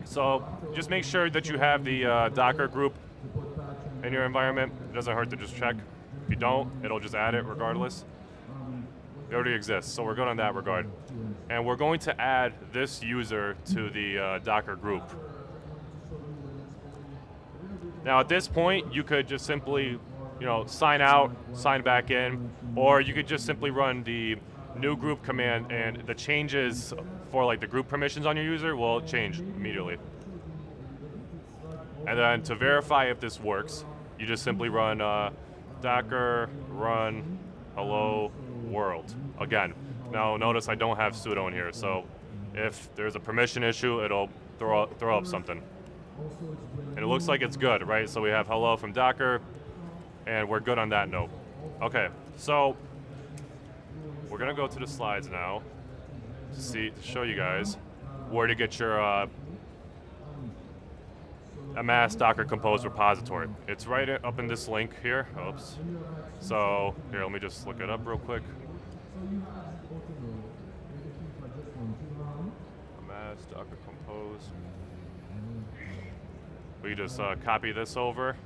So just make sure that you have the Docker group in your environment. It doesn't hurt to just check. If you don't, it'll just add it regardless. It already exists, so we're good on that regard. And we're going to add this user to the Docker group. Now at this point, you could just simply, sign out, sign back in, or you could just simply run the new group command, and the changes for like the group permissions on your user will change immediately. And then to verify if this works, you just simply run docker run hello world again. Now notice I don't have sudo in here, so if there's a permission issue, it'll throw up something. And it looks like it's good, right? So we have hello from Docker, and we're good on that note. Okay, so we're gonna go to the slides now to show you guys where to get your Amass Docker Compose repository. It's right up in this link here. Oops. So here, let me just look it up real quick. Amass Docker Compose. We just copy this over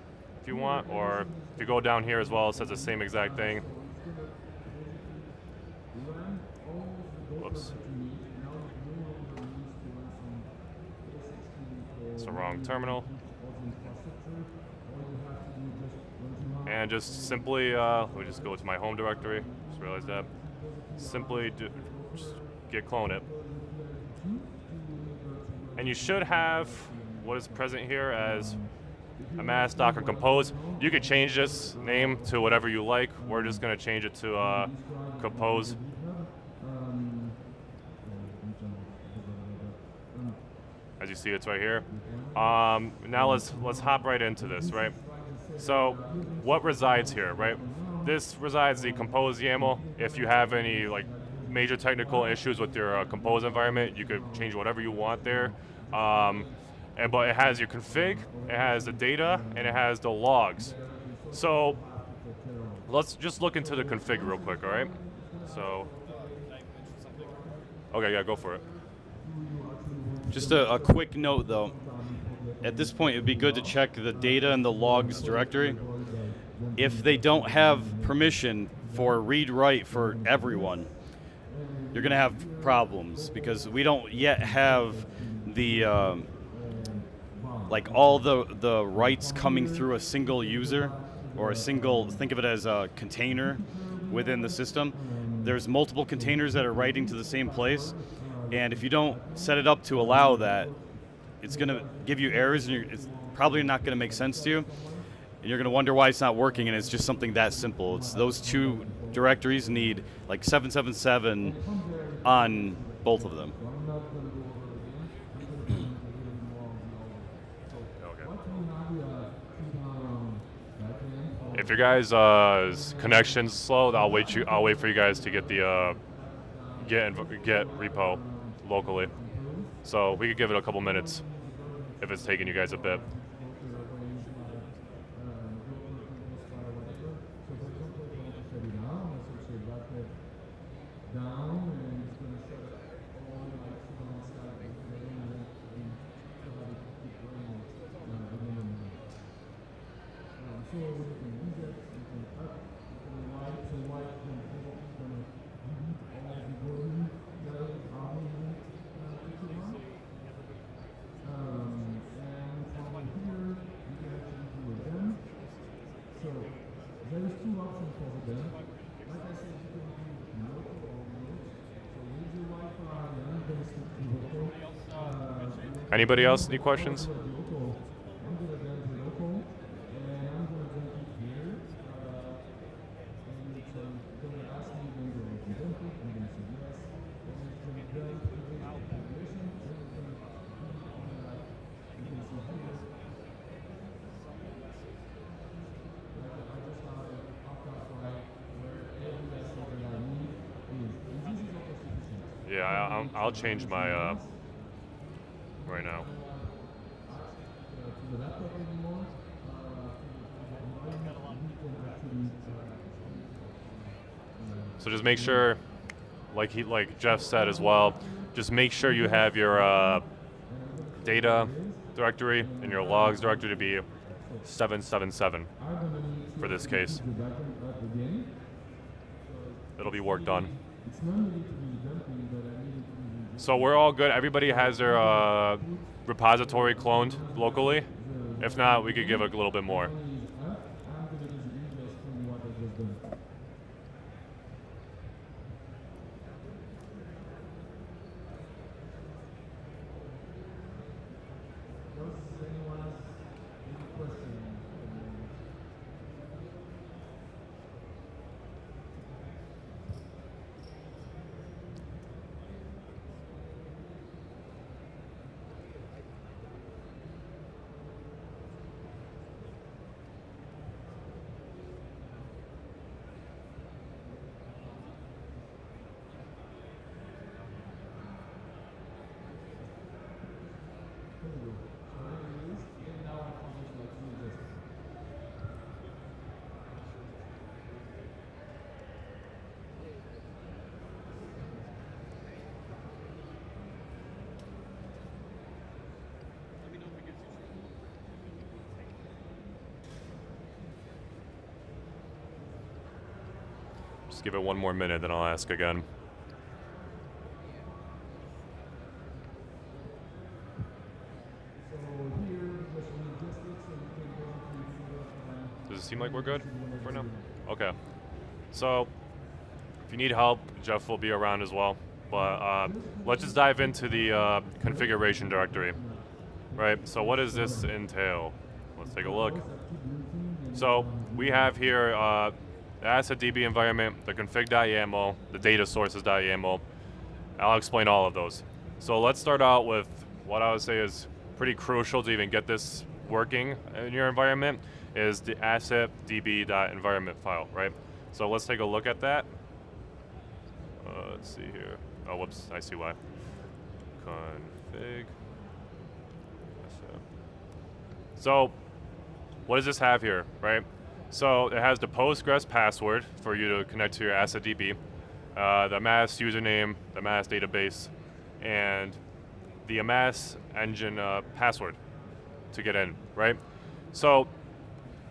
if you want, or if you go down here as well, it says the same exact thing. Whoops. It's the wrong terminal. And just simply, let me just go to my home directory. Just realized that. Simply just git clone it. And you should have what is present here as Amass Docker Compose. You could change this name to whatever you like. We're just going to change it to Compose. As you see, it's right here. Now let's hop right into this, right? So what resides here, right? This resides the Compose YAML. If you have any like major technical issues with your Compose environment, you could change whatever you want there. But it has your config, it has the data, and it has the logs. So let's just look into the config real quick, all right? So, okay, yeah, go for it. Just a quick note though. At this point, it'd be good to check the data and the logs directory. If they don't have permission for read-write for everyone, you're going to have problems because we don't yet have the like all the writes coming through a single user or a single, think of it as a container within the system. There's multiple containers that are writing to the same place, and if you don't set it up to allow that, it's going to give you errors, and it's probably not going to make sense to you. And you're going to wonder why it's not working, and it's just something that simple. It's those two directories need like 777 on both of them. If your guys' connection's slow, I'll wait for you guys to get the get repo locally. So we could give it a couple minutes if it's taking you guys a bit. Anybody else any questions? Yeah, I'll change my right now. So just make sure, like Jeff said as well, just make sure you have your data directory and your logs directory to be 777 for this case. It'll be work done. So we're all good. Everybody has their repository cloned locally. If not, we could give it a little bit more. Just give it one more minute, then I'll ask again. Does it seem like we're good for now? Okay. So, if you need help, Jeff will be around as well. But let's just dive into the configuration directory. Right, so what does this entail? Let's take a look. So, we have here the asset.db environment, the config.yaml, the data sources.yaml. I'll explain all of those. So let's start out with what I would say is pretty crucial to even get this working in your environment is the asset.db.environment file, right? So let's take a look at that. Let's see here. Oh, whoops, I see why. Config. So what does this have here, right? So it has the Postgres password for you to connect to your asset.db, the Amass username, the Amass database, and the Amass engine password to get in, right? So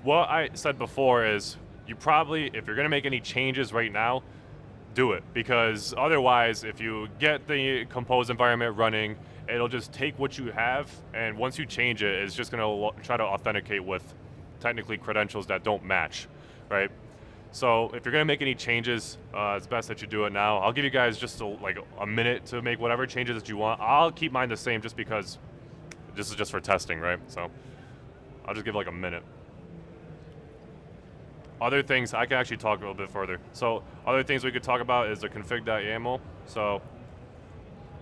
what I said before is you probably, if you're gonna make any changes right now, do it, because otherwise if you get the compose environment running, it'll just take what you have, and once you change it, it's just gonna try to authenticate with technically credentials that don't match, right? So if you're gonna make any changes, it's best that you do it now. I'll give you guys just a minute to make whatever changes that you want. I'll keep mine the same just because this is just for testing, right? So I'll just give like a minute. Other things, I can actually talk a little bit further. So other things we could talk about is the config.yaml. So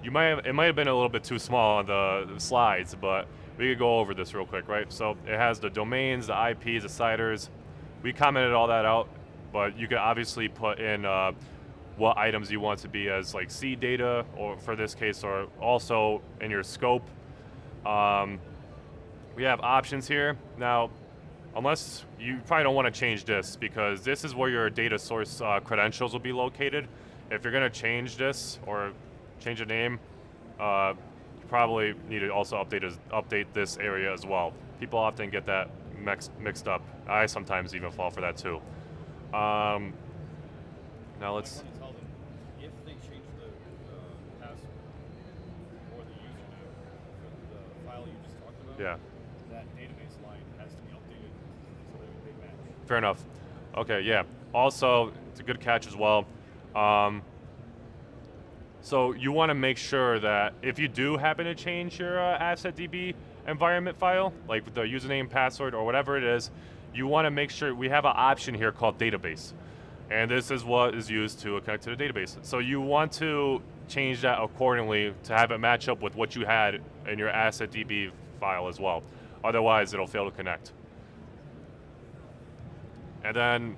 it might have been a little bit too small on the slides, but we could go over this real quick, right? So it has the domains, the IPs, the CIDRs. We commented all that out, but you can obviously put in what items you want to be as like seed data, or for this case, or also in your scope. We have options here. Now, unless you probably don't want to change this, because this is where your data source credentials will be located. If you're gonna change this or change the name, probably need to also update this area as well. People often get that mixed up. I sometimes even fall for that too. Now let's. Tell them if they change the password or the username for the file you just talked about. Yeah. That database line has to be updated so that they match. Fair enough. Okay. Yeah. Also, it's a good catch as well. So you want to make sure that if you do happen to change your asset.db environment file, like the username, password, or whatever it is, you want to make sure we have an option here called database. And this is what is used to connect to the database. So you want to change that accordingly to have it match up with what you had in your asset.db file as well. Otherwise, it'll fail to connect. And then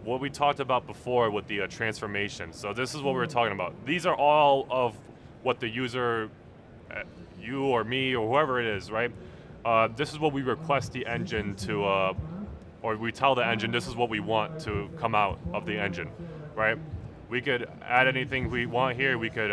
what we talked about before with the transformation. So this is what we were talking about. These are all of what the user, you or me or whoever it is, right? This is what we request the engine to, or we tell the engine this is what we want to come out of the engine, right? We could add anything we want here. We could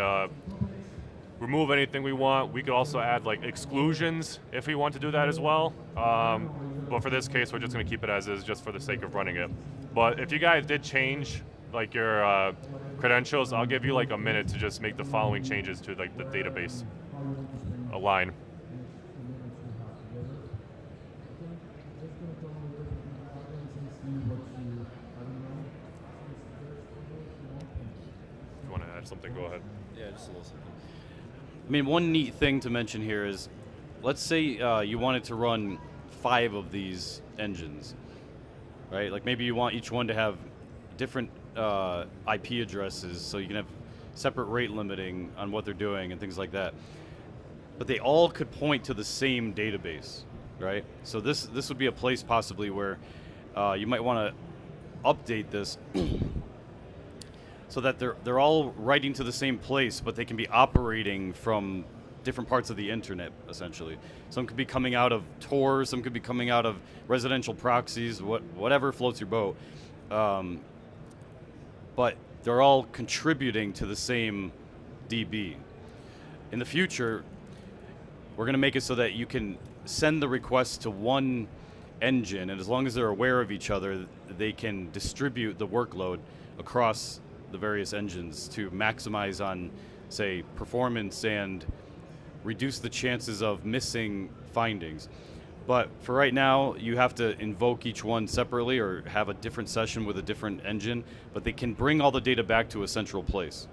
remove anything we want. We could also add like exclusions if we want to do that as well. But for this case, we're just going to keep it as is just for the sake of running it. But if you guys did change like your credentials, I'll give you like a minute to just make the following changes to like the database line. If you want to add something, go ahead. Yeah, just a little second. I mean, one neat thing to mention here is, let's say you wanted to run 5 of these engines, right? Like maybe you want each one to have different IP addresses, so you can have separate rate limiting on what they're doing and things like that. But they all could point to the same database, right? So this would be a place possibly where you might want to update this so that they're all writing to the same place, but they can be operating from different parts of the internet, essentially. Some could be coming out of Tor, some could be coming out of residential proxies, whatever floats your boat. But they're all contributing to the same DB. In the future, we're going to make it so that you can send the request to one engine, and as long as they're aware of each other, they can distribute the workload across the various engines to maximize on, say, performance and reduce the chances of missing findings. But for right now, you have to invoke each one separately or have a different session with a different engine, but they can bring all the data back to a central place.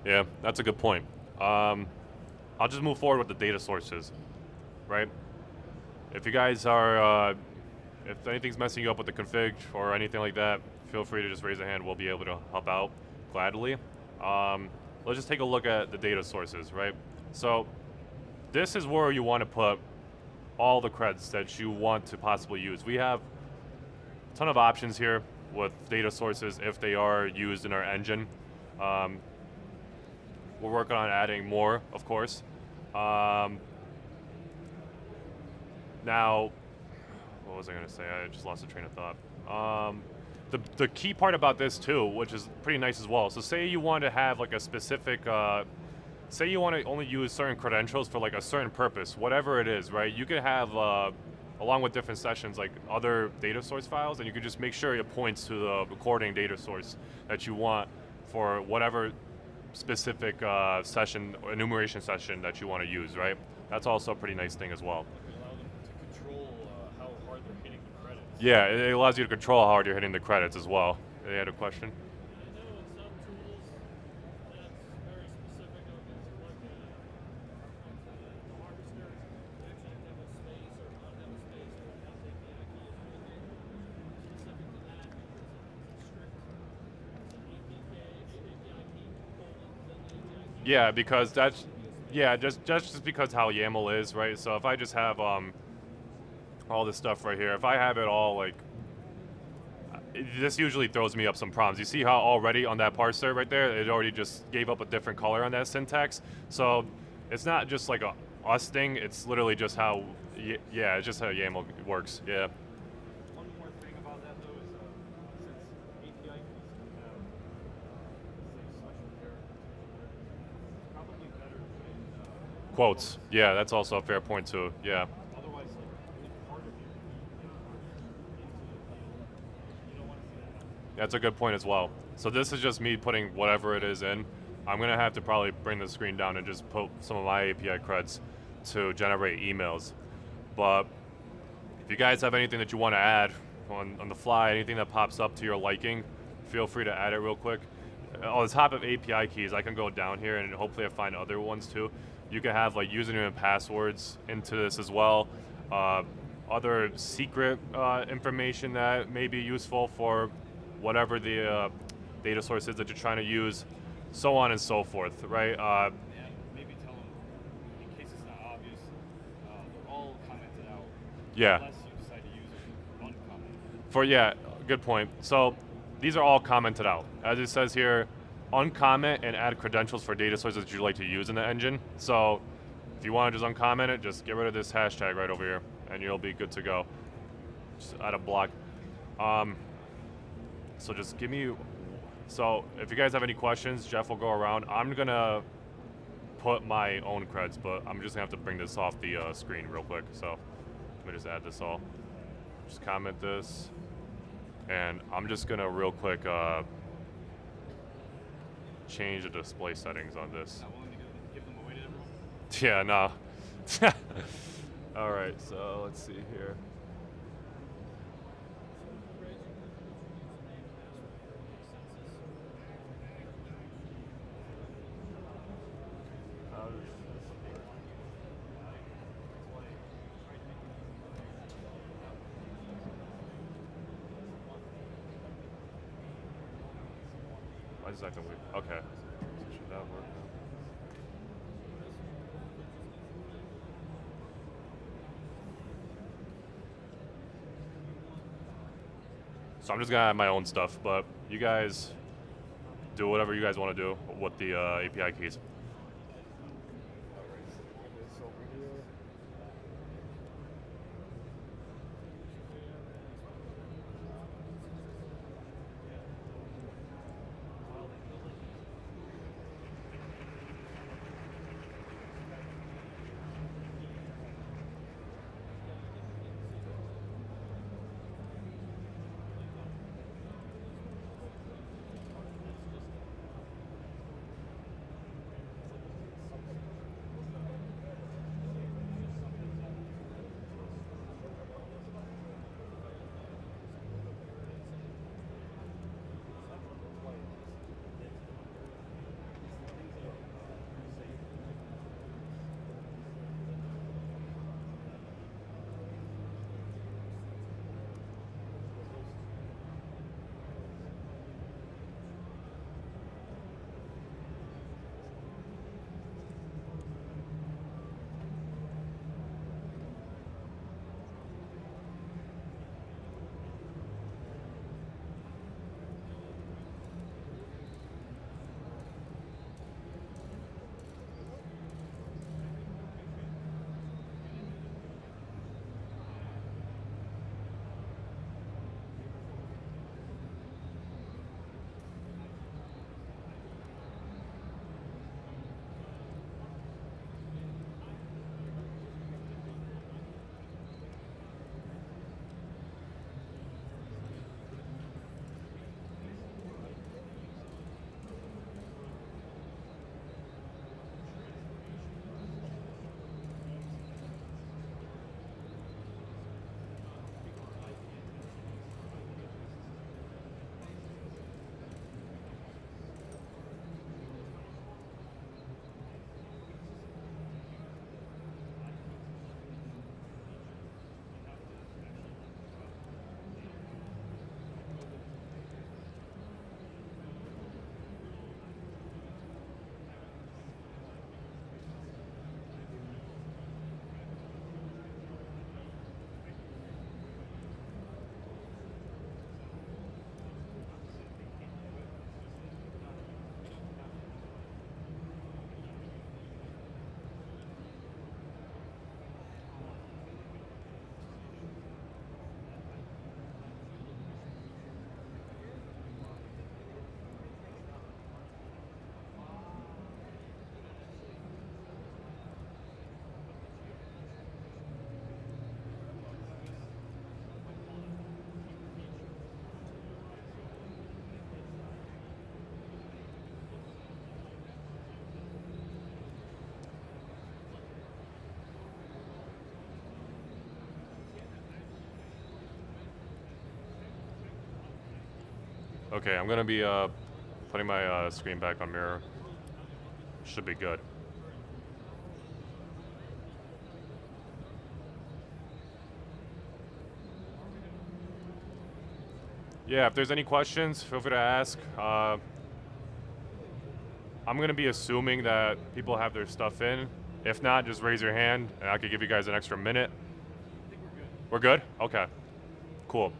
Yeah, that's a good point. I'll just move forward with the data sources, right? If you guys are, if anything's messing you up with the config or anything like that, feel free to just raise a hand. We'll be able to help out gladly. Let's just take a look at the data sources, right? So this is where you want to put all the creds that you want to possibly use. We have a ton of options here with data sources if they are used in our engine. We're working on adding more, of course. Now, what was I going to say? I just lost the train of thought. The key part about this too, which is pretty nice as well. So say you want to have like a specific, say you want to only use certain credentials for like a certain purpose, whatever it is, right? You can have, along with different sessions, like other data source files, and you can just make sure it points to the recording data source that you want for whatever specific session, or enumeration session that you want to use, right? That's also a pretty nice thing as well. Yeah, it allows you to control how hard you're hitting the credits as well. They had a question? I know in some tools that's very specific on what you're looking at. The harvester actually have to have a space or not have a space or have the API key specific to that because it's strict. It's an API key colon, then the API key. Yeah, because that's, yeah, just because how YAML is, right? So if I just have all this stuff right here, if I have it all like, this usually throws me up some problems. You see how already on that parser right there, it already just gave up a different color on that syntax. So it's not just like a us thing, it's literally just how, yeah, it's just how YAML works, yeah. One more thing about that though is since API keys can have, say, special characters, it's probably better to put in Quotes, yeah, that's also a fair point too, yeah. otherwise, like, any part of your you don't want to see that. That's a good point as well. So this is just me putting whatever it is in. I'm gonna have to probably bring the screen down and just put some of my API creds to generate emails. But if you guys have anything that you want to add on the fly, anything that pops up to your liking, feel free to add it real quick. On the top of API keys, I can go down here and hopefully I find other ones too. You can have like username and passwords into this as well. Other secret information that may be useful for whatever the data source is that you're trying to use, so on and so forth, right? And maybe tell them, in case it's not obvious, they're all commented out. Yeah. Unless you decide to use it uncommented. For, yeah, good point. So these are all commented out. As it says here, uncomment and add credentials for data sources that you'd like to use in the engine. So if you want to just uncomment it, just get rid of this hashtag right over here and you'll be good to go. Just add a block. So just give me So if you guys have any questions, Jeff will go around. I'm gonna put my own creds, but I'm just gonna have to bring this off the screen real quick. So let me just add this all. Just comment this, and I'm just gonna real quick change the display settings on this. Not willing to give them away to everyone? Yeah, no. All right, so let's see here. Why is this acting weird? Okay. So should that work now? So I'm just gonna add my own stuff, but you guys do whatever you guys want to do with the API keys. Okay, I'm gonna be putting my screen back on mirror. Should be good. Yeah, if there's any questions, feel free to ask. I'm gonna be assuming that people have their stuff in. If not, just raise your hand and I could give you guys an extra minute. I think we're good. We're good? Okay, cool.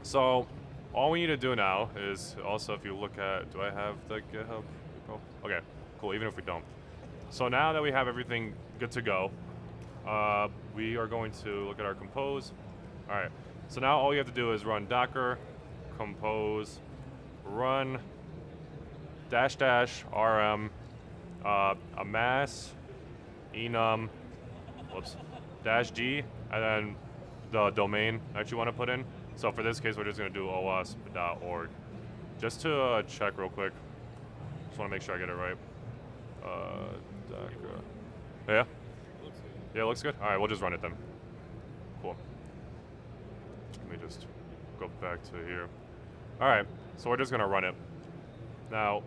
So all we need to do now is also, if you look at, do I have the GitHub repo? Okay, cool, even if we don't. So now that we have everything good to go, we are going to look at our compose. All right, so now all you have to do is run docker compose run --rm amass enum -d, and then the domain that you want to put in. So for this case, we're just going to do owasp.org. Just to check real quick. Just want to make sure I get it right. Yeah? Yeah, it looks good. All right, we'll just run it then. Cool. Let me just go back to here. All right, so we're just going to run it. Now,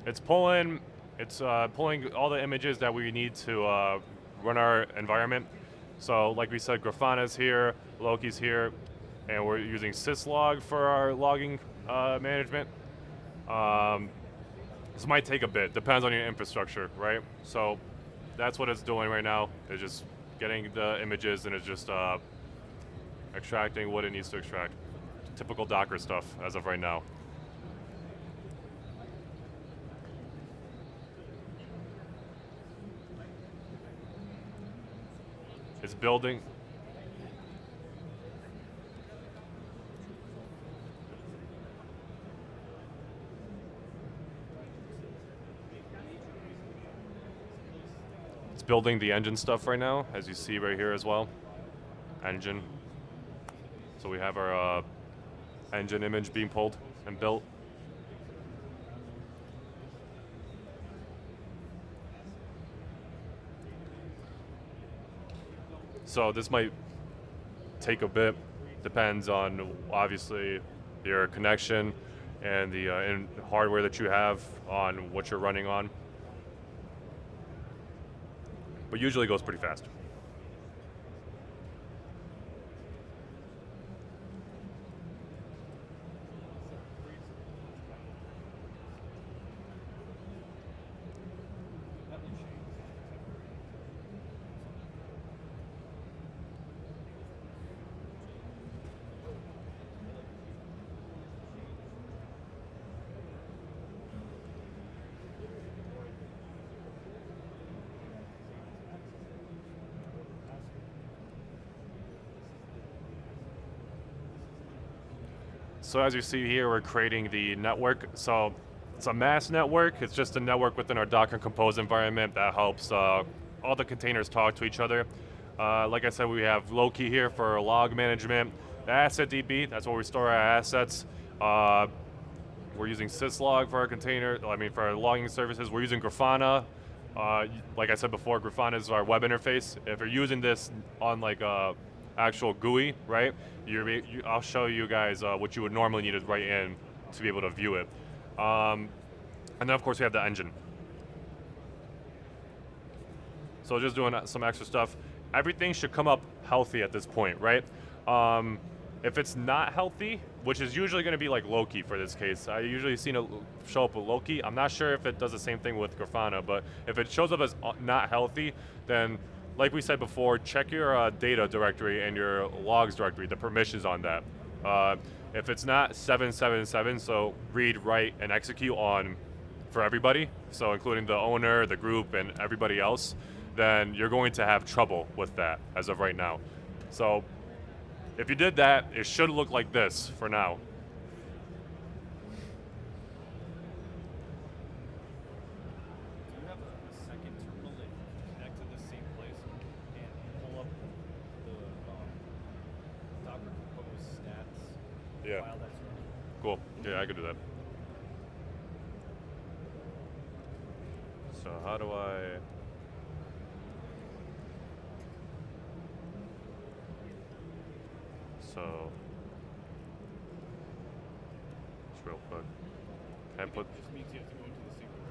it's pulling all the images that we need to run our environment. So like we said, Grafana's here, Loki's here, and we're using syslog for our logging management. This might take a bit, depends on your infrastructure, right? So that's what it's doing right now. It's just getting the images and it's just extracting what it needs to extract. Typical Docker stuff as of right now. It's building. It's building the engine stuff right now, as you see right here as well. Engine. So we have our engine image being pulled and built. So this might take a bit, depends on obviously your connection and the hardware that you have on what you're running on. But usually it goes pretty fast. So as you see here, we're creating the network. So it's a mass network. It's just a network within our Docker Compose environment that helps all the containers talk to each other. Like I said, we have Loki here for log management. The asset DB, that's where we store our assets. We're using syslog for our container, for our logging services. We're using Grafana. Like I said before, Grafana is our web interface. If you're using this on like actual GUI, right? I'll show you guys what you would normally need to write in to be able to view it. And then of course we have the engine. So just doing some extra stuff. Everything should come up healthy at this point, right? If it's not healthy, which is usually going to be like Loki for this case. I usually seen it show up with Loki. I'm not sure if it does the same thing with Grafana, but if it shows up as not healthy, then like we said before, check your data directory and your logs directory, the permissions on that. If it's not 777, so read, write, and execute on for everybody, so including the owner, the group, and everybody else, then you're going to have trouble with that as of right now. So if you did that, it should look like this for now. Yeah. Cool. Yeah, I could do that. So how do I... So... Just real quick. Can I put... Just means you have to go into the secret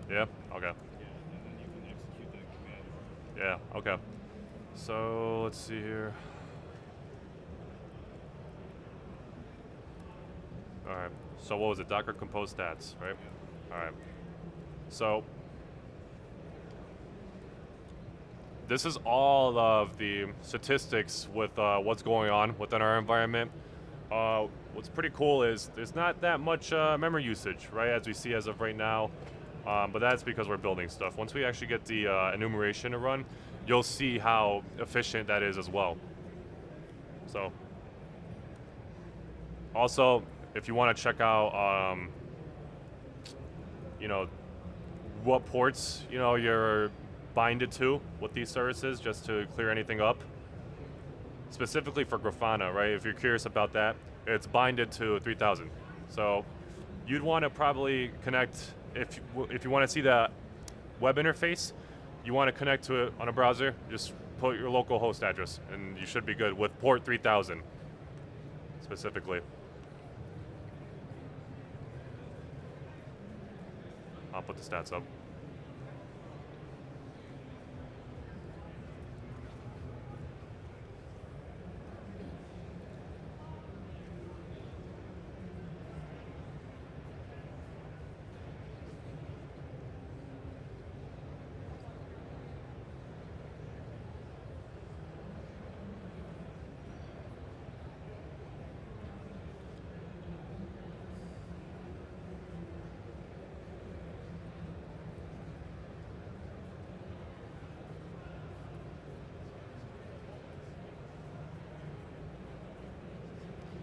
directory. Yeah? Okay. Yeah, and then you can execute that command. Yeah, okay. So, let's see here. All right, so what was it? Docker Compose stats, right? Yeah. All right. So this is all of the statistics with what's going on within our environment. What's pretty cool is there's not that much memory usage, right, as we see as of right now. But that's because we're building stuff. Once we actually get the enumeration to run, you'll see how efficient that is as well. So also, if you want to check out, you know, what ports, you know, you're binded to with these services, just to clear anything up. Specifically for Grafana, right? If you're curious about that, it's binded to 3000. So you'd want to probably connect, if you want to see that web interface, you want to connect to it on a browser, just put your local host address and you should be good with port 3000 specifically. I'll put the stats up.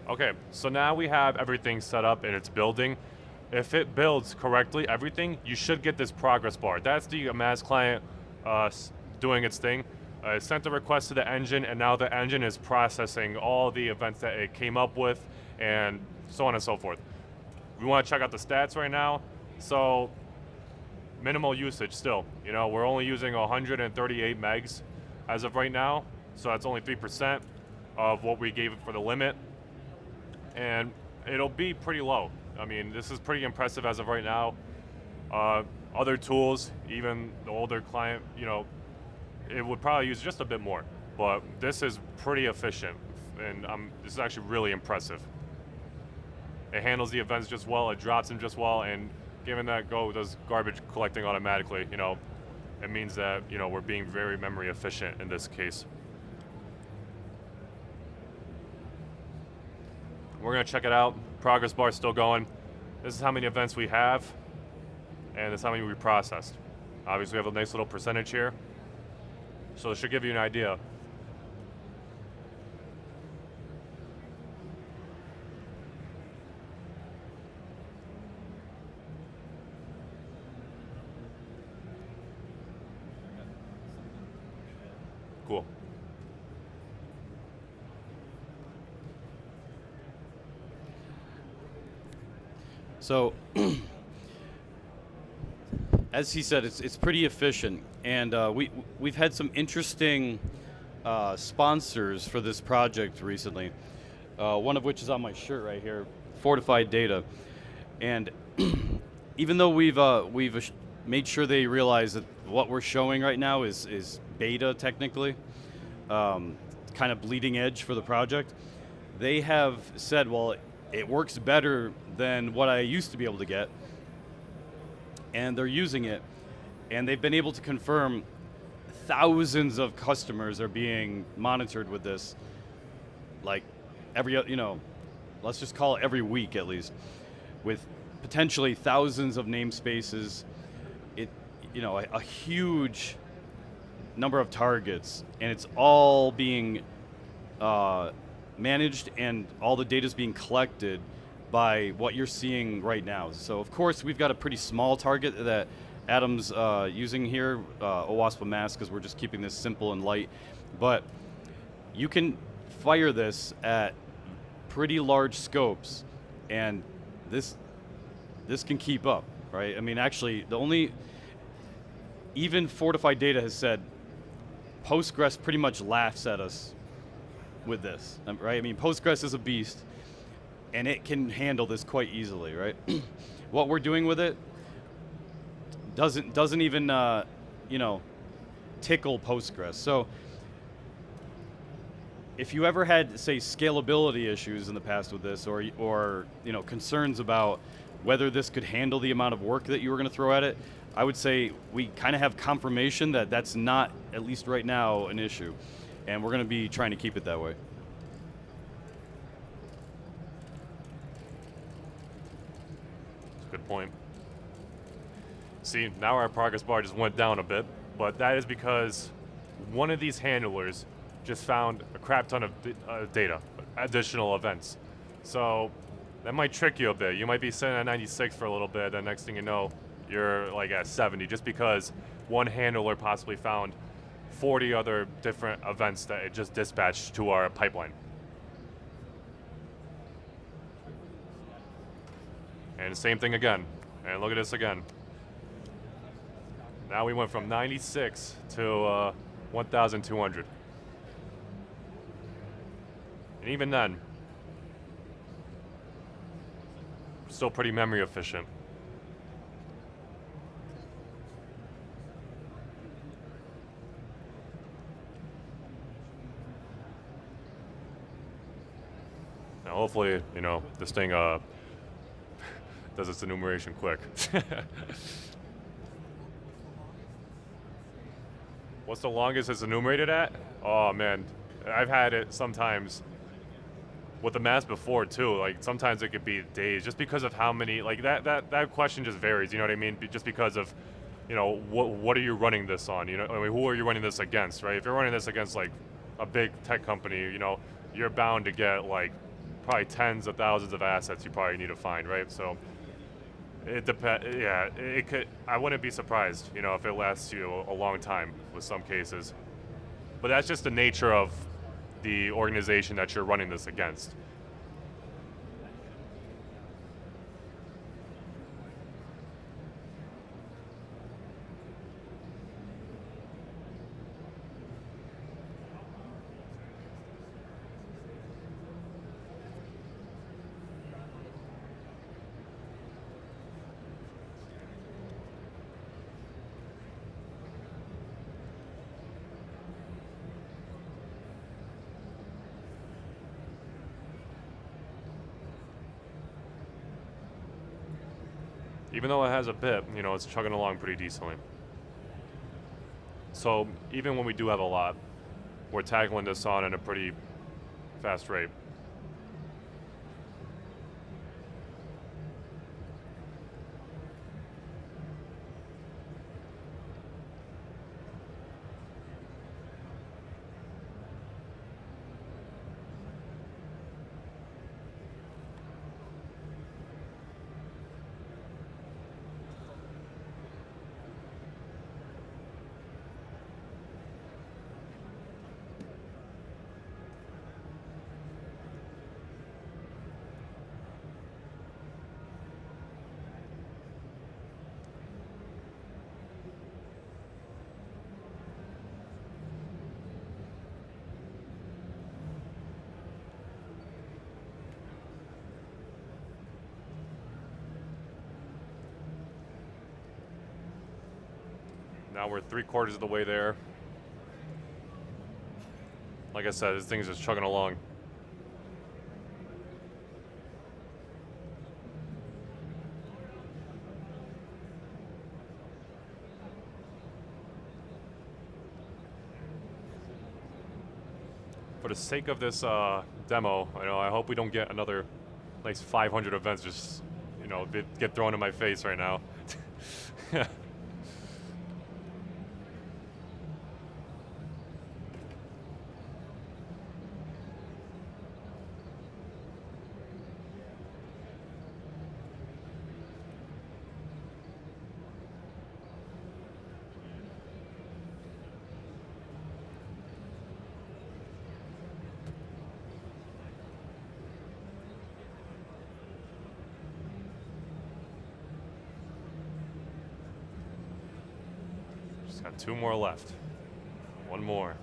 Okay, so now we have everything set up and it's building. If it builds correctly, everything, you should get this progress bar. That's the Amass client doing its thing. It sent a request to the engine, and now the engine is processing all the events that it came up with, and so on and so forth. We want to check out the stats right now. So, minimal usage still. You know, we're only using 138 megs as of right now, so that's only 3% of what we gave it for the limit. And it'll be pretty low. I mean, this is pretty impressive as of right now. Other tools, even the older client, you know, it would probably use just a bit more. But this is pretty efficient, and this is actually really impressive. It handles the events just well, it drops them just well, and given that Go does garbage collecting automatically, you know, it means that, you know, we're being very memory efficient in this case. We're gonna check it out. Progress bar is still going. This is how many events we have, and this is how many we processed. Obviously, we have a nice little percentage here, so it should give you an idea. Cool. So, as he said, it's pretty efficient, and we've had some interesting sponsors for this project recently. One of which is on my shirt right here, Fortified Data, and even though we've made sure they realize that what we're showing right now is beta technically, kind of bleeding edge for the project, they have said, well, it works better than what I used to be able to get, and they're using it, and they've been able to confirm thousands of customers are being monitored with this, like every, you know, let's just call it every week at least, with potentially thousands of namespaces, you know, a huge number of targets, and it's all being managed, and all the data is being collected by what you're seeing right now. So of course we've got a pretty small target that Adam's using here, OWASP Amass, because we're just keeping this simple and light, but you can fire this at pretty large scopes, and this can keep up, right? I mean, actually, even Fortified Data has said Postgres pretty much laughs at us with this, right? I mean, Postgres is a beast, and it can handle this quite easily, right? What we're doing with it doesn't even, you know, tickle Postgres. So if you ever had, say, scalability issues in the past with this, or you know, concerns about whether this could handle the amount of work that you were going to throw at it, I would say we kind of have confirmation that that's not, at least right now, an issue. And we're going to be trying to keep it that way. That's a good point. See, now our progress bar just went down a bit, but that is because one of these handlers just found a crap ton of data, additional events. So that might trick you a bit. You might be sitting at 96 for a little bit, and next thing you know, you're like at 70, just because one handler possibly found 40 other different events that it just dispatched to our pipeline. And same thing again. And look at this again. Now we went from 96 to 1,200. And even then, still pretty memory efficient. Now hopefully, you know, this thing does its enumeration quick. What's the longest it's enumerated at? Oh man, I've had it sometimes with the mass before too. Like sometimes it could be days, just because of how many. Like that question just varies. You know what I mean? Just because of, you know, what are you running this on? You know, I mean, who are you running this against, right? If you're running this against like a big tech company, you know, you're bound to get like probably tens of thousands of assets you probably need to find, right? So it depends. Yeah, it could. I wouldn't be surprised, you know, if it lasts you a long time with some cases. But that's just the nature of the organization that you're running this against. Even though it has a bit, you know, it's chugging along pretty decently. So even when we do have a lot, we're tackling this on at a pretty fast rate. Now we're 3/4 of the way there. Like I said, this thing's just chugging along. For the sake of this demo, you know, I hope we don't get another nice 500 events just, you know, get thrown in my face right now. Got 2 more left. 1 more.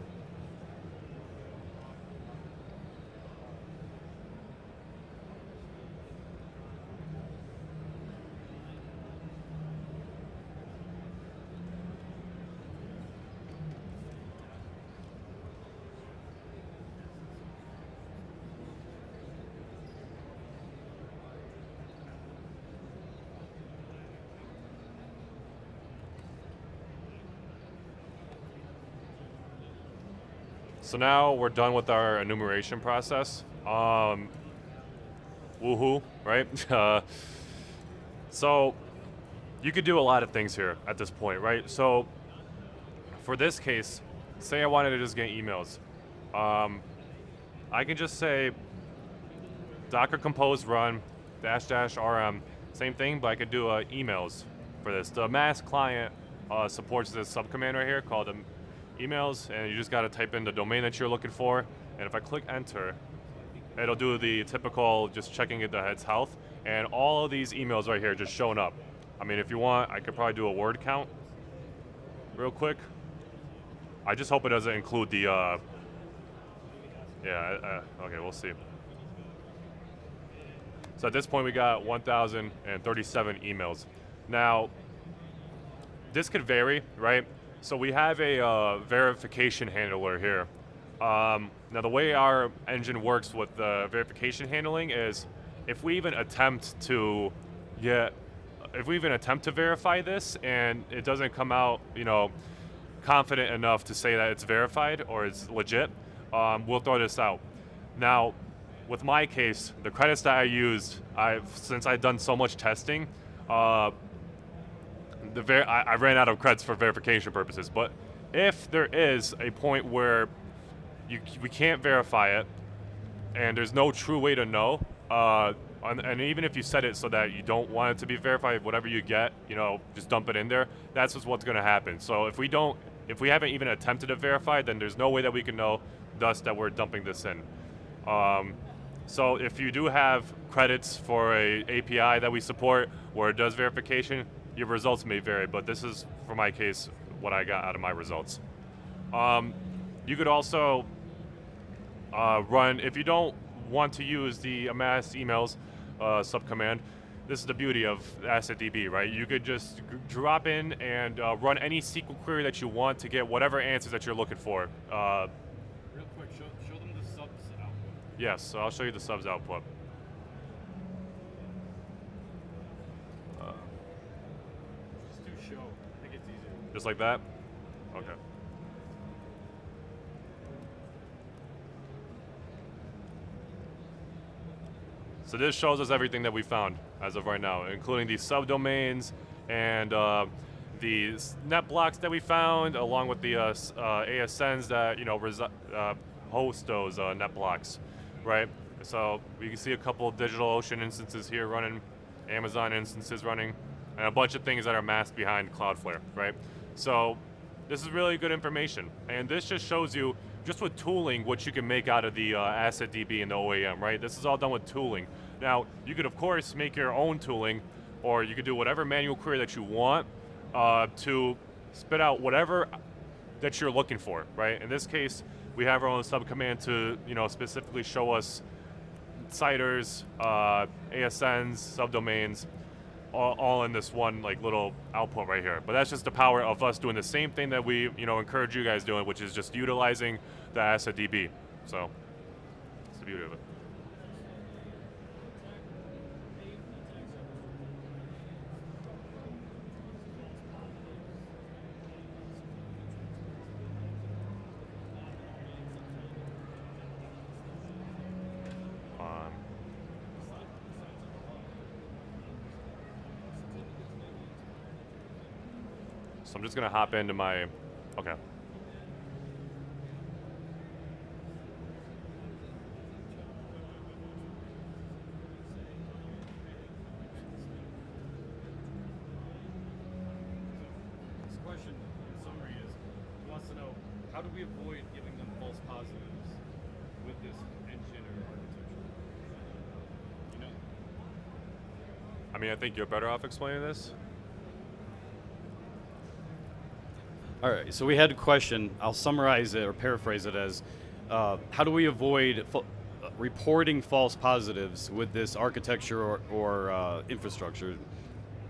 So now we're done with our enumeration process. Woohoo, right? So you could do a lot of things here at this point, right? So for this case, say I wanted to just get emails. I can just say Docker compose run --rm, same thing, but I could do emails for this. The Amass client supports this subcommand right here called emails, and you just got to type in the domain that you're looking for, and if I click enter, it'll do the typical just checking the head's health, and all of these emails right here just showing up. I mean, if you want, I could probably do a word count real quick. I just hope it doesn't include the, okay, we'll see. So at this point, we got 1,037 emails. Now, this could vary, right? So we have a verification handler here. Now, the way our engine works with the verification handling is if we even attempt to verify this and it doesn't come out, confident enough to say that it's verified or it's legit, we'll throw this out. Now, with my case, the credits that I used, since I've done so much testing, I ran out of credits for verification purposes. But if there is a point where we can't verify it, and there's no true way to know, and even if you set it so that you don't want it to be verified, whatever you get, just dump it in there. That's just what's going to happen. So if we haven't even attempted to verify, then there's no way that we can know, thus that we're dumping this in. So if you do have credits for a API that we support where it does verification, your results may vary, but this is, for my case, what I got out of my results. You could also run, if you don't want to use the Amass emails subcommand, this is the beauty of AssetDB, right? You could just drop in and run any SQL query that you want to get whatever answers that you're looking for. Real quick, show them the subs output. Yes, so I'll show you the subs output. Just do show. I think it's easier. Just like that? Okay. So this shows us everything that we found as of right now, including the subdomains and the net blocks that we found, along with the ASNs that host those net blocks, right? So we can see a couple of DigitalOcean instances here running, Amazon instances running, and a bunch of things that are masked behind Cloudflare, right? So this is really good information, and this just shows you, just with tooling, what you can make out of the AssetDB and the OAM, right? This is all done with tooling. Now, you could, of course, make your own tooling, or you could do whatever manual query that you want to spit out whatever that you're looking for, right? In this case, we have our own subcommand to, specifically show us CIDRs, ASNs, subdomains, all in this one little output right here. But that's just the power of us doing the same thing that we encourage you guys doing, which is just utilizing the AssetDB. So that's the beauty of it. So I'm just gonna hop into my, okay. This question, in summary, is he wants to know, how do we avoid giving them false positives with this engine or architecture? I mean, I think you're better off explaining this. All right, so we had a question. I'll summarize it or paraphrase it as, how do we avoid reporting false positives with this architecture or infrastructure,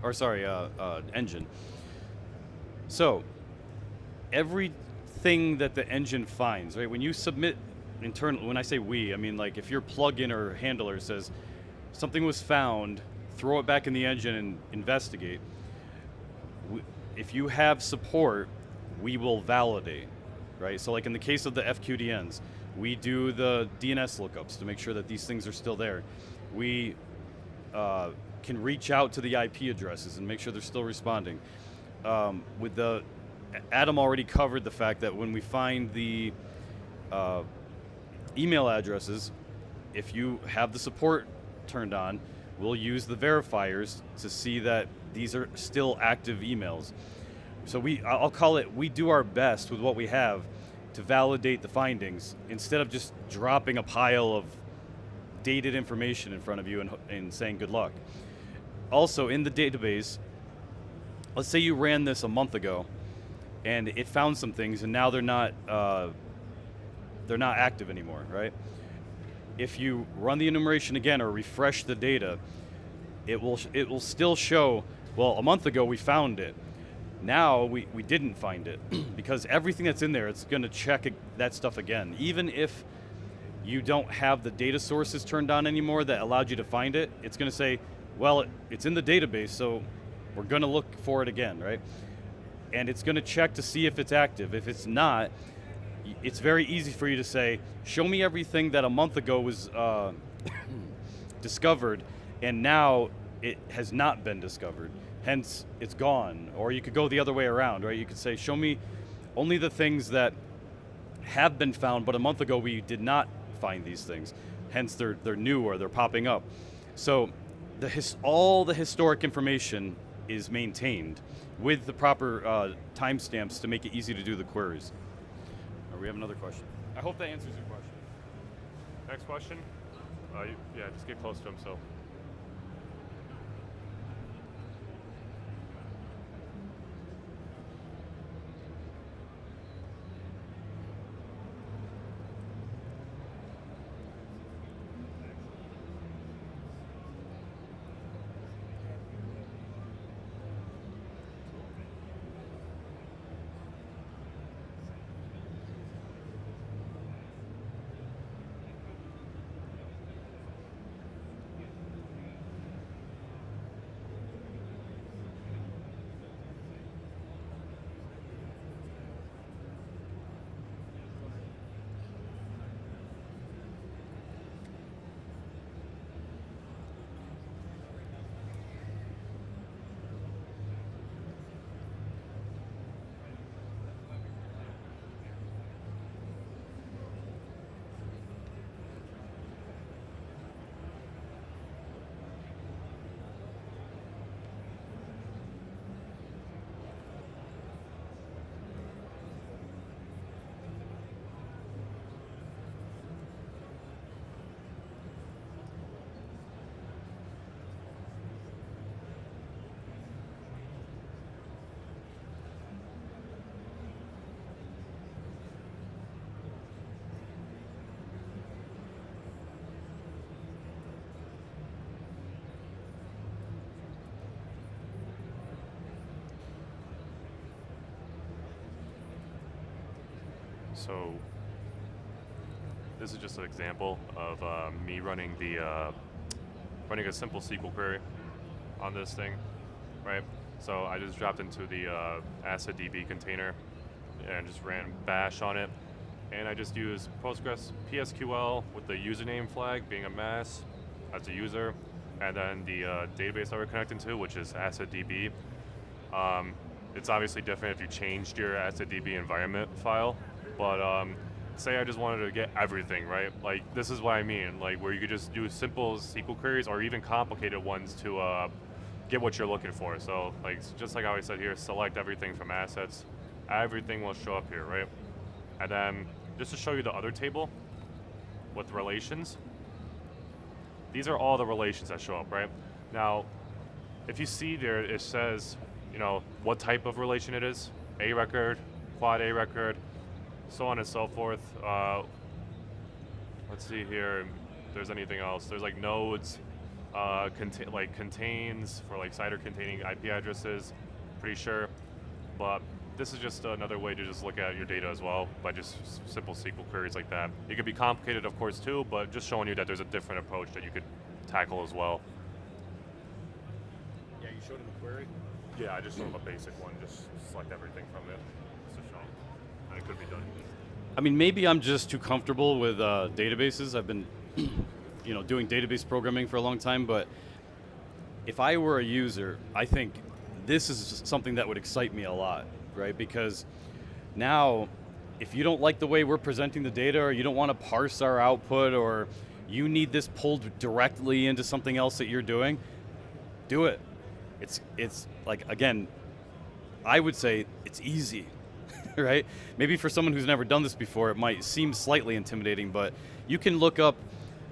or sorry, engine? So, everything that the engine finds, right? When you submit internal, when I say we, I mean if your plugin or handler says something was found, throw it back in the engine and investigate. If you have support, we will validate, right? So in the case of the FQDNs, we do the DNS lookups to make sure that these things are still there. We can reach out to the IP addresses and make sure they're still responding. Adam already covered the fact that when we find the email addresses, if you have the support turned on, we'll use the verifiers to see that these are still active emails. So I'll call it, we do our best with what we have to validate the findings instead of just dropping a pile of dated information in front of you and saying good luck. Also, in the database, let's say you ran this a month ago and it found some things and now they're not active anymore, right? If you run the enumeration again or refresh the data, it will still show, well, a month ago we found it. Now we didn't find it because everything that's in there, it's going to check that stuff again. Even if you don't have the data sources turned on anymore that allowed you to find it, it's going to say, well, it's in the database, so we're going to look for it again, right? And it's going to check to see if it's active. If it's not, it's very easy for you to say, show me everything that a month ago was discovered, and now it has not been discovered. Hence, it's gone. Or you could go the other way around, right? You could say, show me only the things that have been found, but a month ago we did not find these things. Hence, they're new or they're popping up. So, all the historic information is maintained with the proper timestamps to make it easy to do the queries. We have another question. I hope that answers your question. Next question? Yeah, just get close to him, so. So this is just an example of me running running a simple SQL query on this thing, right? So I just dropped into the AssetDB container and just ran bash on it, and I just used Postgres PSQL with the username flag being Amass as a user, and then the database that we're connecting to, which is AssetDB. It's obviously different if you changed your AssetDB environment file. But say I just wanted to get everything, right? Like, this is what I mean, like where you could just do simple SQL queries or even complicated ones to get what you're looking for. So, like, just like I always said here, select everything from assets. Everything will show up here, right? And then, just to show you the other table with relations, these are all the relations that show up, right? Now, if you see there, it says, you know, what type of relation it is, A record, quad A record, so on and so forth. Let's see here if there's anything else. There's like nodes, contains for like CIDR containing IP addresses, pretty sure. But this is just another way to just look at your data as well by just simple SQL queries like that. It could be complicated, of course, too, but just showing you that there's a different approach that you could tackle as well. Yeah, you showed him the query? Yeah, I just showed him a basic one, just select everything from it. Just to show him. And it could be done. I mean, maybe I'm just too comfortable with databases. I've been, doing database programming for a long time, but if I were a user, I think this is something that would excite me a lot, right? Because now, if you don't like the way we're presenting the data, or you don't want to parse our output, or you need this pulled directly into something else that you're doing, do it. It's like, again, I would say it's easy, right? Maybe for someone who's never done this before, it might seem slightly intimidating, but you can look up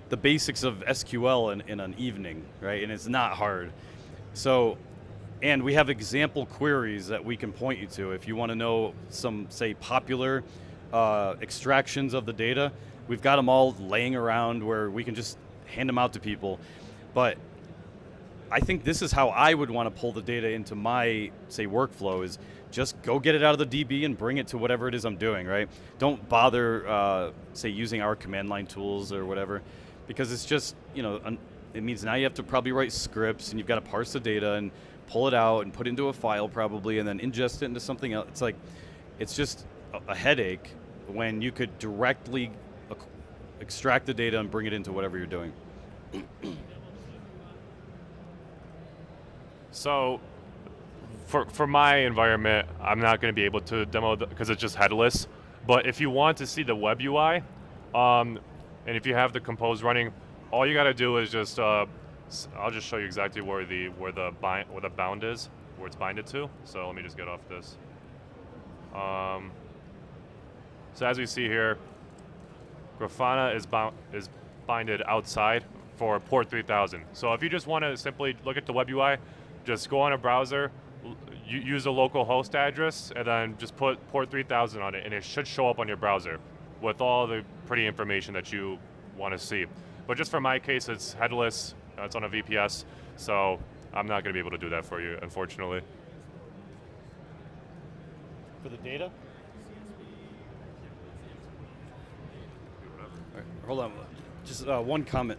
the basics of SQL in an evening, right? And it's not hard. So, and we have example queries that we can point you to. If you want to know some, say, popular extractions of the data, we've got them all laying around where we can just hand them out to people. But I think this is how I would want to pull the data into my, say, workflow, is just go get it out of the DB and bring it to whatever it is I'm doing, right? Don't bother, say, using our command line tools or whatever, because it's just, you know, it means now you have to probably write scripts and you've got to parse the data and pull it out and put it into a file probably and then ingest it into something else. It's like, it's just a headache when you could directly extract the data and bring it into whatever you're doing. So, for my environment, I'm not going to be able to demo because it's just headless. But if you want to see the web UI, and if you have the compose running, all you got to do is just I'll just show you exactly where the bound is, where it's binded to. So let me just get off this. So as we see here, Grafana is binded outside for port 3000. So if you just want to simply look at the web UI, just go on a browser, use a local host address, and then just put port 3000 on it, and it should show up on your browser with all the pretty information that you want to see. But just for my case, it's headless, it's on a VPS, so I'm not going to be able to do that for you, unfortunately. For the data? All right, hold on, just one comment.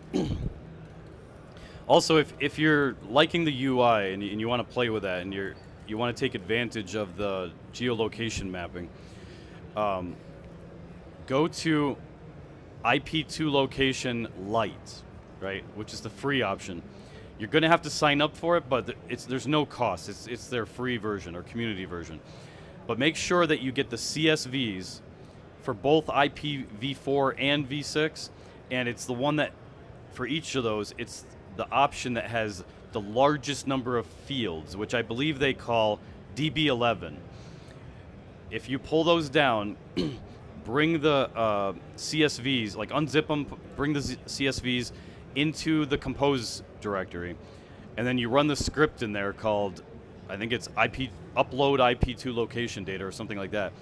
Also, if you're liking the UI and you want to play with that and you want to take advantage of the geolocation mapping, go to IP2 location light, right, which is the free option. You're going to have to sign up for it, but there's no cost. It's their free version or community version. But make sure that you get the CSVs for both IPv4 and v6, and it's the one that, for each of those, it's the option that has the largest number of fields, which I believe they call DB11. If you pull those down, bring the CSVs, like unzip them, bring the CSVs into the compose directory, and then you run the script in there called, I think it's upload IP2 location data or something like that.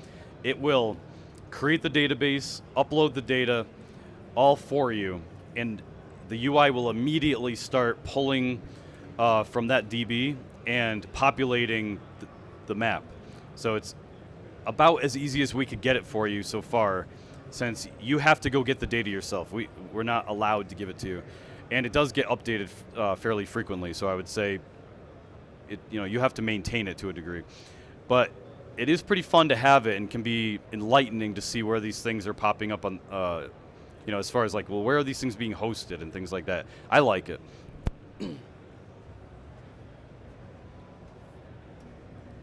It will create the database, upload the data, all for you, and the UI will immediately start pulling from that DB and populating the map. So it's about as easy as we could get it for you so far, since you have to go get the data yourself. We're not allowed to give it to you. And it does get updated fairly frequently, so I would say you have to maintain it to a degree. But it is pretty fun to have it and can be enlightening to see where these things are popping up on, as far as like, well, where are these things being hosted and things like that. I like it.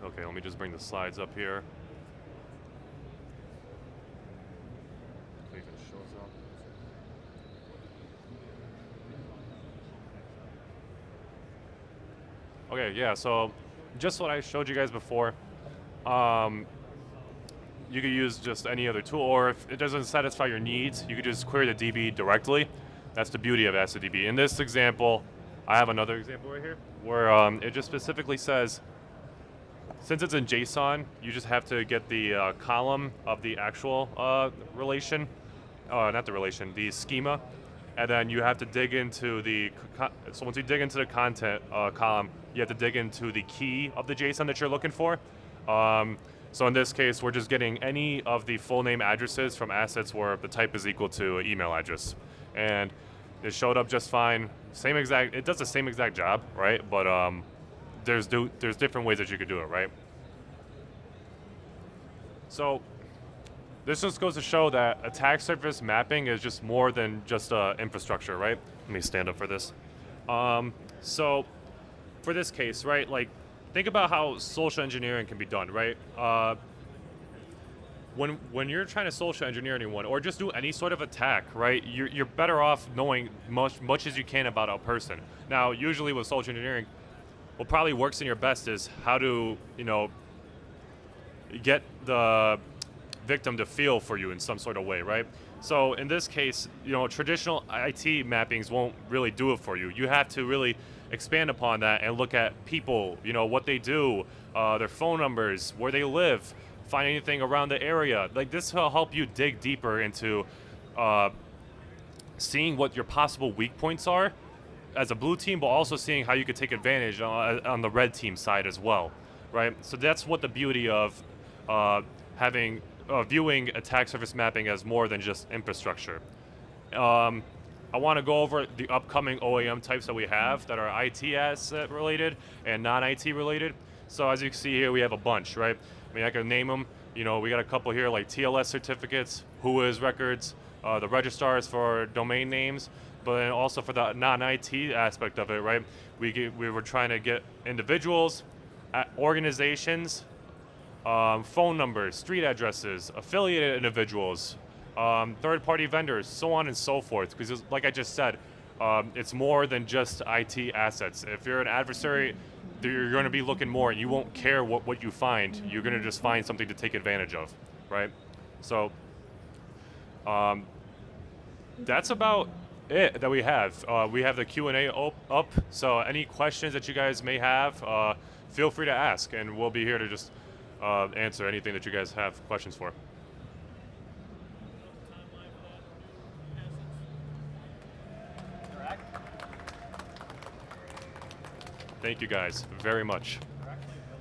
Okay, let me just bring the slides up here. Okay, yeah, so just what I showed you guys before. You could use just any other tool, or if it doesn't satisfy your needs, you could just query the DB directly. That's the beauty of AskDB. In this example, I have another example right here, where it just specifically says, since it's in JSON, you just have to get the column of the actual relation, not the relation, the schema, and then you have to dig into so once you dig into the content column, you have to dig into the key of the JSON that you're looking for. So in this case, we're just getting any of the full name addresses from assets where the type is equal to an email address. And it showed up just fine. It does the same exact job, right? But there's different ways that you could do it, right? So this just goes to show that attack surface mapping is just more than just infrastructure, right? Let me stand up for this. So for this case, right, like, think about how social engineering can be done, right? when you're trying to social engineer anyone or just do any sort of attack, right? You're better off knowing much as you can about a person. Now, usually with social engineering, what probably works in your best is how to, get the victim to feel for you in some sort of way, right? So in this case, traditional IT mappings won't really do it for you. You have to really expand upon that and look at people, what they do, their phone numbers, where they live, find anything around the area. Like this will help you dig deeper into seeing what your possible weak points are as a blue team, but also seeing how you could take advantage on the red team side as well, right? So that's what the beauty of viewing attack surface mapping as more than just infrastructure. I want to go over the upcoming OAM types that we have that are IT asset related and non-IT related. So as you can see here, we have a bunch, right? I mean, I can name them. We got a couple here like TLS certificates, WHOIS records, the registrars for domain names, but then also for the non-IT aspect of it, right? We were trying to get individuals, organizations, phone numbers, street addresses, affiliated individuals, third-party vendors, so on and so forth. Because like I just said, it's more than just IT assets. If you're an adversary, you're going to be looking more, and you won't care what you find. You're going to just find something to take advantage of, right? So that's about it that we have. We have the Q&A up, so any questions that you guys may have, feel free to ask, and we'll be here to just answer anything that you guys have questions for. Thank you guys very much.